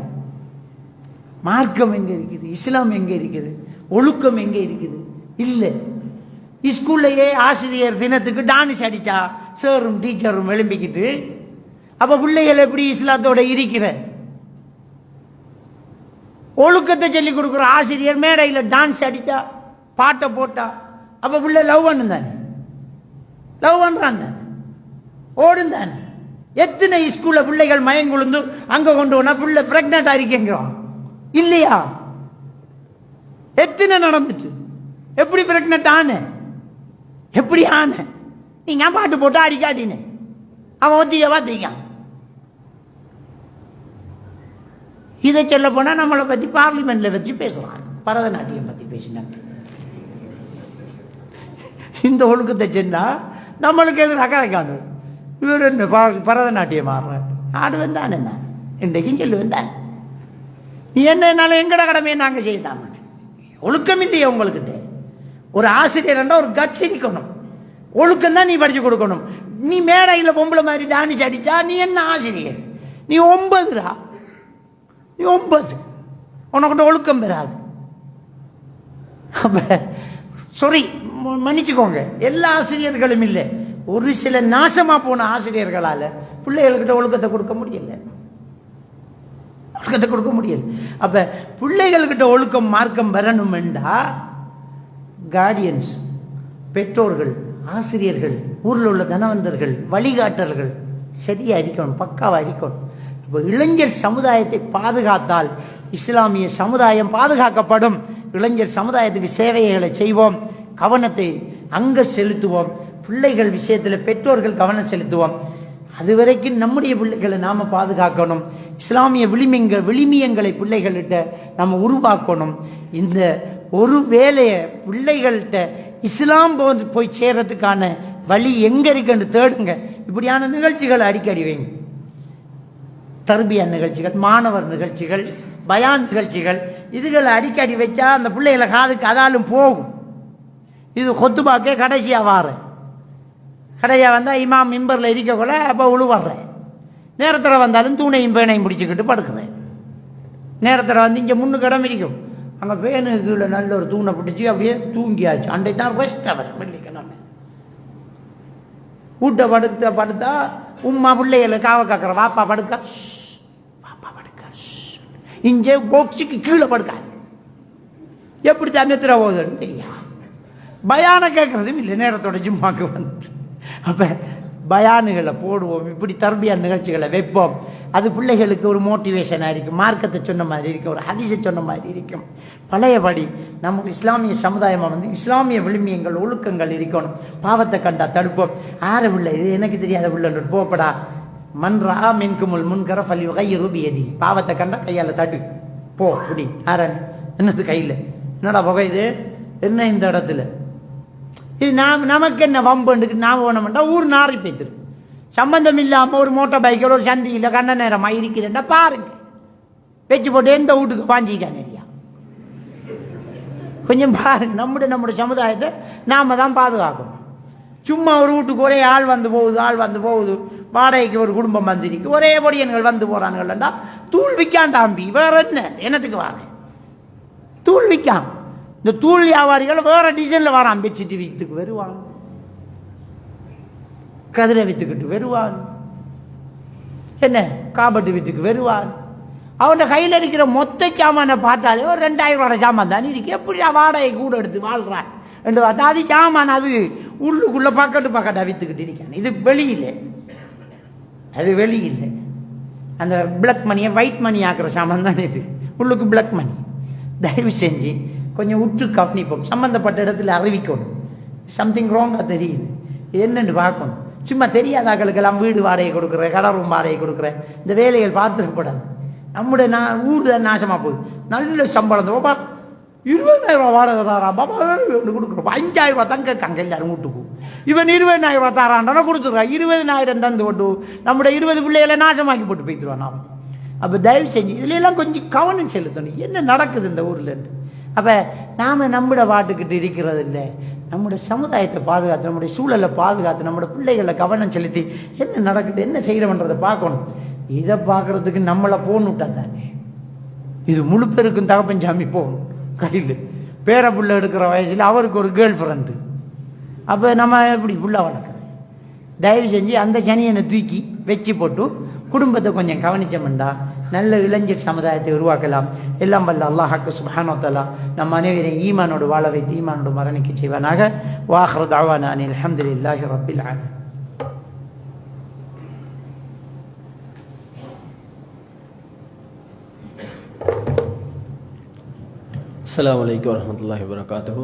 [SPEAKER 1] மார்க்கம் எங்கே இருக்குது? இஸ்லாம் எங்கே இருக்குது? ஒழுக்கம் எங்கே இருக்குது? இல்லை. ஸ்கூல்லையே ஆசிரியர் தினத்துக்கு டான்ஸ் அடித்தா சாரும் டீச்சரும் எழும்பிக்கிட்டு, அப்போ பிள்ளைகள் எப்படி இஸ்லாத்தோட இருக்கிற? ஒழுக்கத்தை சொல்லிக் கொடுக்குற ஆசிரியர் மேடையில் டான்ஸ் அடித்தா பாட்டை போட்டா அப்போ பிள்ளை லவ் பண்ணும் தானே, லவ் பண்ணுறான் தானே, ஓடும் தானே. எத்தனை ஸ்கூலில் பிள்ளைகள் மயங்குழுந்து அங்கே கொண்டு போனா பிள்ளை பிரெக்னென்ட் ஆகிருக்கேங்கிறோம் இல்லையா? எத்தனை நடந்துட்டு? எப்படி பிரெக்னென்ட் ஆன? எப்படி ஆன? நீங்க பாட்டு போட்டு அடிக்காட்டினே அவன் ஒத்திக்க பார்த்திக்கான். இதை சொல்ல போனா நம்மளை பத்தி பார்லிமெண்ட்ல வச்சு பேசுறான், பரதநாட்டியம் பத்தி பேசினாங்க. இந்த ஒழுக்கத்தை சொன்னா நம்மளுக்கு எதிராக கதைக்கானு. இவர் என்ன பரதநாட்டியம் ஆடுற ஆடுவேன் தானே, நான் இன்றைக்கும் சொல்லுவேன் தான். நீ என்னன்னாலும் எங்கட கடமையை நாங்கள் செய்யலாம். ஒழுக்கம் இல்லையே உங்கள்கிட்ட. ஒரு ஆசிரியர் ஒரு கட்சி இருக்கணும், ஒழுக்கம் தான் நீ படிச்சு கொடுக்கணும். நீ மேடையில் பொம்பளை மாதிரி டான்ஸ் அடிச்சா நீ என்ன ஆசிரியர்? நீ 9, நீ 9, உனக்கிட்ட ஒழுக்கம் பெறாது. சாரி, மன்னிச்சுக்கோங்க, எல்லா ஆசிரியர்களும் இல்லை, ஒரு சில நாசமா போன ஆசிரியர்களால பிள்ளைகள்கிட்ட ஒழுக்கத்தை கொடுக்க முடியல, ஒழுக்கத்தை கொடுக்க முடியல. அப்ப பிள்ளைகள்கிட்ட ஒழுக்கம் மார்க்கம் வரணும் என்றா கார்டியன்ஸ், பெற்றோர்கள், ஆசிரியர்கள், ஊரில் உள்ள தனவந்தர்கள், வழிகாட்டல்கள் சரியா இருக்கணும், பக்காவா இருக்கணும். இப்போ இளைஞர் சமுதாயத்தை பாதுகாத்தால் இஸ்லாமிய சமுதாயம் பாதுகாக்கப்படும். இளைஞர் சமுதாயத்துக்கு சேவைகளை செய்வோம், கவனத்தை அங்க செலுத்துவோம், பிள்ளைகள் விஷயத்தில் பெற்றோர்கள் கவனம் செலுத்துவோம். அதுவரைக்கும் நம்முடைய பிள்ளைகளை நாம பாதுகாக்கணும். இஸ்லாமிய விளிமியங்களை பிள்ளைகள்கிட்ட நம்ம உருவாக்கணும். இந்த ஒரு வேலையை பிள்ளைகள்கிட்ட இஸ்லாம் போய் சேர்றதுக்கான வழி எங்க இருக்குன்னு தேடுங்க. இப்படியான நிகழ்ச்சிகளை அடிக்கடி வைங்க. தர்பியா நிகழ்ச்சிகள், மாணவர் நிகழ்ச்சிகள், பயான் நிகழ்ச்சிகள், இதுகளை அடிக்கடி வச்சா அந்த பிள்ளைகளை காதுக்கு அதாலும் போகும். இது கொத்துபாக்கே கடைசியா வார கடையா வந்தா இமாம் மிம்பர்ல இருக்கக்குள்ள அப்ப உழுவர்றேன். நேரத்தில் வந்தாலும் தூணையும் பேனையும் பிடிச்சிக்கிட்டு படுக்கிறேன். நேரத்தில் வந்து இங்கே முன்னுக்கு இடம் இருக்கும், அங்கே பேனுக்கு கீழே நல்ல ஒரு தூணை பிடிச்சி அப்படியே தூங்கியாச்சு. அன்றை தான் ரெஸ்ட் அவர் வெள்ளிக்கிழமை வீட்டை படுத்தா உம்மா பிள்ளைகளை காவ காக்கிற வாப்பா படுக்க, பாப்பா படுக்க, இங்கே பாக்ஸுக்கு கீழே படுக்க. எப்படி தங்கத்திர போகுதுன்னு தெரியா? பயான கேட்கறதும் இல்லை நேரத்தோட ஜும்மாக்கு வந்து. அப்ப பயானுகளை போடுவோம், இப்படி தர்பியா நிகழ்ச்சிகளை வைப்போம். அது பிள்ளைகளுக்கு ஒரு மோட்டிவேஷனாக இருக்கும், மார்க்கத்தை சொன்ன மாதிரி இருக்கும், ஒரு ஹதீஸை சொன்ன மாதிரி இருக்கும். பழையபடி நம்ம இஸ்லாமிய சமுதாயமாக வந்து இஸ்லாமிய விழுமியங்கள், ஒழுக்கங்கள் இருக்கணும். பாவத்தை கண்டா தடுப்போம். ஆற பிள்ளை இது எனக்கு தெரியாத பிள்ளைன்னு போப்படா, மன்றா மின்குமுல் முன்கர ஃபல்யு கையு பியதி. பாவத்தை கண்டா கையால் தட்டு போ. இப்படி ஆரன் என்னது கையில் என்னடா புகை இது என்ன இந்த இடத்துல இது நமக்கு என்ன வம்புக்கு நாம் போனோம்டா ஊர் நாரி போய்த்துரு. சம்பந்தம் இல்லாமல் ஒரு மோட்டார் பைக்கில் ஒரு சந்தியில் கண்ண நேரமாக இருக்குதுண்டா பாருங்க, வச்சு போட்டு எந்த வீட்டுக்கு பாஞ்சிக்கா நிறையா. கொஞ்சம் பாருங்க, நம்முடைய சமுதாயத்தை நாம தான் பாதுகாக்கணும். சும்மா ஒரு வீட்டுக்கு ஒரே ஆள் வந்து போகுது, வாடகைக்கு ஒரு குடும்பம் வந்துருக்கு, ஒரே பொடியன்கள் வந்து போறானுங்கள்டா தூள் விற்காண்டாம்பி. வேற என்ன என்னத்துக்கு வாங்க தூள் விற்கான்? இந்த தூள் வியாபாரிகள் வேற டிசைன்ல வரான், பெட்ஷீட் வித்துக்கு வருவாங்க, கதிரை வித்துக்கிட்டு வருவான், என்ன காபட்டு வித்துக்கு வருவான். அவன் கையில் இருக்கிற மொத்த சாமானை பார்த்தாலே ஒரு 2000 ரூபாய் சாமான் தான் இருக்கு. எப்படி வாடகை கூட எடுத்து வாழ்றான் என்று பார்த்தா அது சாமான், அது உள்ளுக்குள்ள பக்கட்டா வித்துக்கிட்டு இருக்கான். இது வெளியில்லை, அது வெளியில்லை. அந்த பிளாக் மணியை ஒயிட் மணி ஆக்குற சாமான் தான் இது, உள்ளுக்கு பிளாக் மணி. தயவு செஞ்சு கொஞ்சம் உற்று கவனிப்போம், சம்பந்தப்பட்ட இடத்துல அறிவிக்கணும். சம்திங் ராங்காக தெரியுது, என்னென்னு பார்க்கணும். சும்மா தெரியாதாக்களுக்கெல்லாம் வீடு வாடகை கொடுக்குறேன், கடை ரூம் வாடகை கொடுக்குறேன், இந்த வேலைகள் பார்த்துருக்கப்படாது. நம்முடைய ஊர் தான் நாசமாக போகுது. நல்ல சம்பளம் பாப்பா 20,000 ரூபா வாடகை தாரான் பாப்பா கொடுக்குறோம். 5,000 ரூபா தான் கேட்காங்க எல்லாரும் வீட்டுக்கு. இவன் 20,000 ரூபா தாரான்டா கொடுத்துருவான். 20,000 தந்து போட்டு நம்முடைய 20 பிள்ளைகளை நாசமாக்கி போட்டு போய்த்துருவான். அப்போ தயவு செஞ்சு இதுலாம் கொஞ்சம் கவனம் செலுத்தணும், என்ன நடக்குது இந்த ஊர்லன்னு. அப்போ நாம் நம்மளோட வாட்டுக்கிட்டு இருக்கிறது இல்லை, நம்முடைய சமுதாயத்தை பாதுகாத்து, நம்முடைய சூழலை பாதுகாத்து, நம்மளோட பிள்ளைகளை கவனம் செலுத்தி என்ன நடக்குது, என்ன செய்கிறோன்றதை பார்க்கணும். இதை பார்க்குறதுக்கு நம்மளை போகணுட்டா தானே. இது முழு பேருக்கும் தகப்பன் சாமி போகணும் கையில், பேர புள்ள எடுக்கிற வயசில் அவருக்கு ஒரு கேர்ள் ஃப்ரெண்டு. அப்போ நம்ம எப்படி புள்ள வளர்க்குறது? தயவு செஞ்சு அந்த சனியனை தூக்கி வச்சு போட்டு குடும்பத்தை கொஞ்சம் கவனிச்சோம்டா நல்ல இளைஞர் சமுதாயத்தை உருவாக்கலாம். எல்லாம் வல்ல அல்லாஹ் சுப்ஹானஹு வ தஆலா நம் அனைவரையும் ஈமானோடு வாழ வைத்து ஈமானோடு மரணிக்க செய்வானாக. வாஹிரு தஅவானா அனில் ஹம்துலில்லாஹி ரப்பில் ஆலமீன்.
[SPEAKER 2] அஸ்ஸலாமு அலைக்கும் வரஹ்மத்துல்லாஹி வபரகாத்துஹு.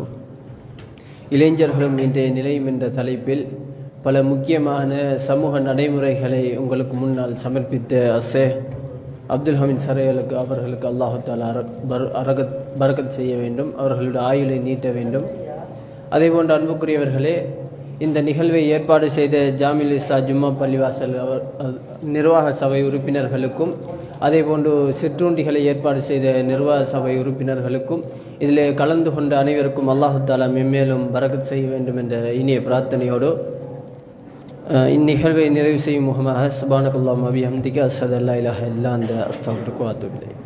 [SPEAKER 2] இளைஞர்களும் இன்றைய நிலையும் என்ற தலைப்பில் பல முக்கியமான சமூக நடைமுறைகளை உங்களுக்கு முன்னால் சமர்ப்பித்த ஷேக் அப்துல் ஹமீத் சரையலுக்கு அவர்களுக்கு அல்லாஹு தஆலா பரக்கத் செய்ய வேண்டும், அவர்களுடைய ஆயுளை நீட்ட வேண்டும். அதேபோன்று அன்புக்குரியவர்களே, இந்த நிகழ்வை ஏற்பாடு செய்த ஜாமில் இஸ்லா ஜும்மா பள்ளிவாசல் நிர்வாக சபை உறுப்பினர்களுக்கும், அதேபோன்று சிற்றுண்டிகளை ஏற்பாடு செய்த நிர்வாக சபை உறுப்பினர்களுக்கும், இதில் கலந்து கொண்ட அனைவருக்கும் அல்லாஹு தஆலா மென்மேலும் பரக்கத் செய்ய வேண்டும் என்ற இனிய பிரார்த்தனையோடு இந்நிகழ்வை நிறைவு செய்யும் முகமாக சுப்ஹானக்கல்லாஹும்ம வபிஹம்திக அஷ்ஹது அல்லா இலாஹா இல்லா அன்த அஸ்தக்ஃபிருக வ அத்தூபு இலைக்.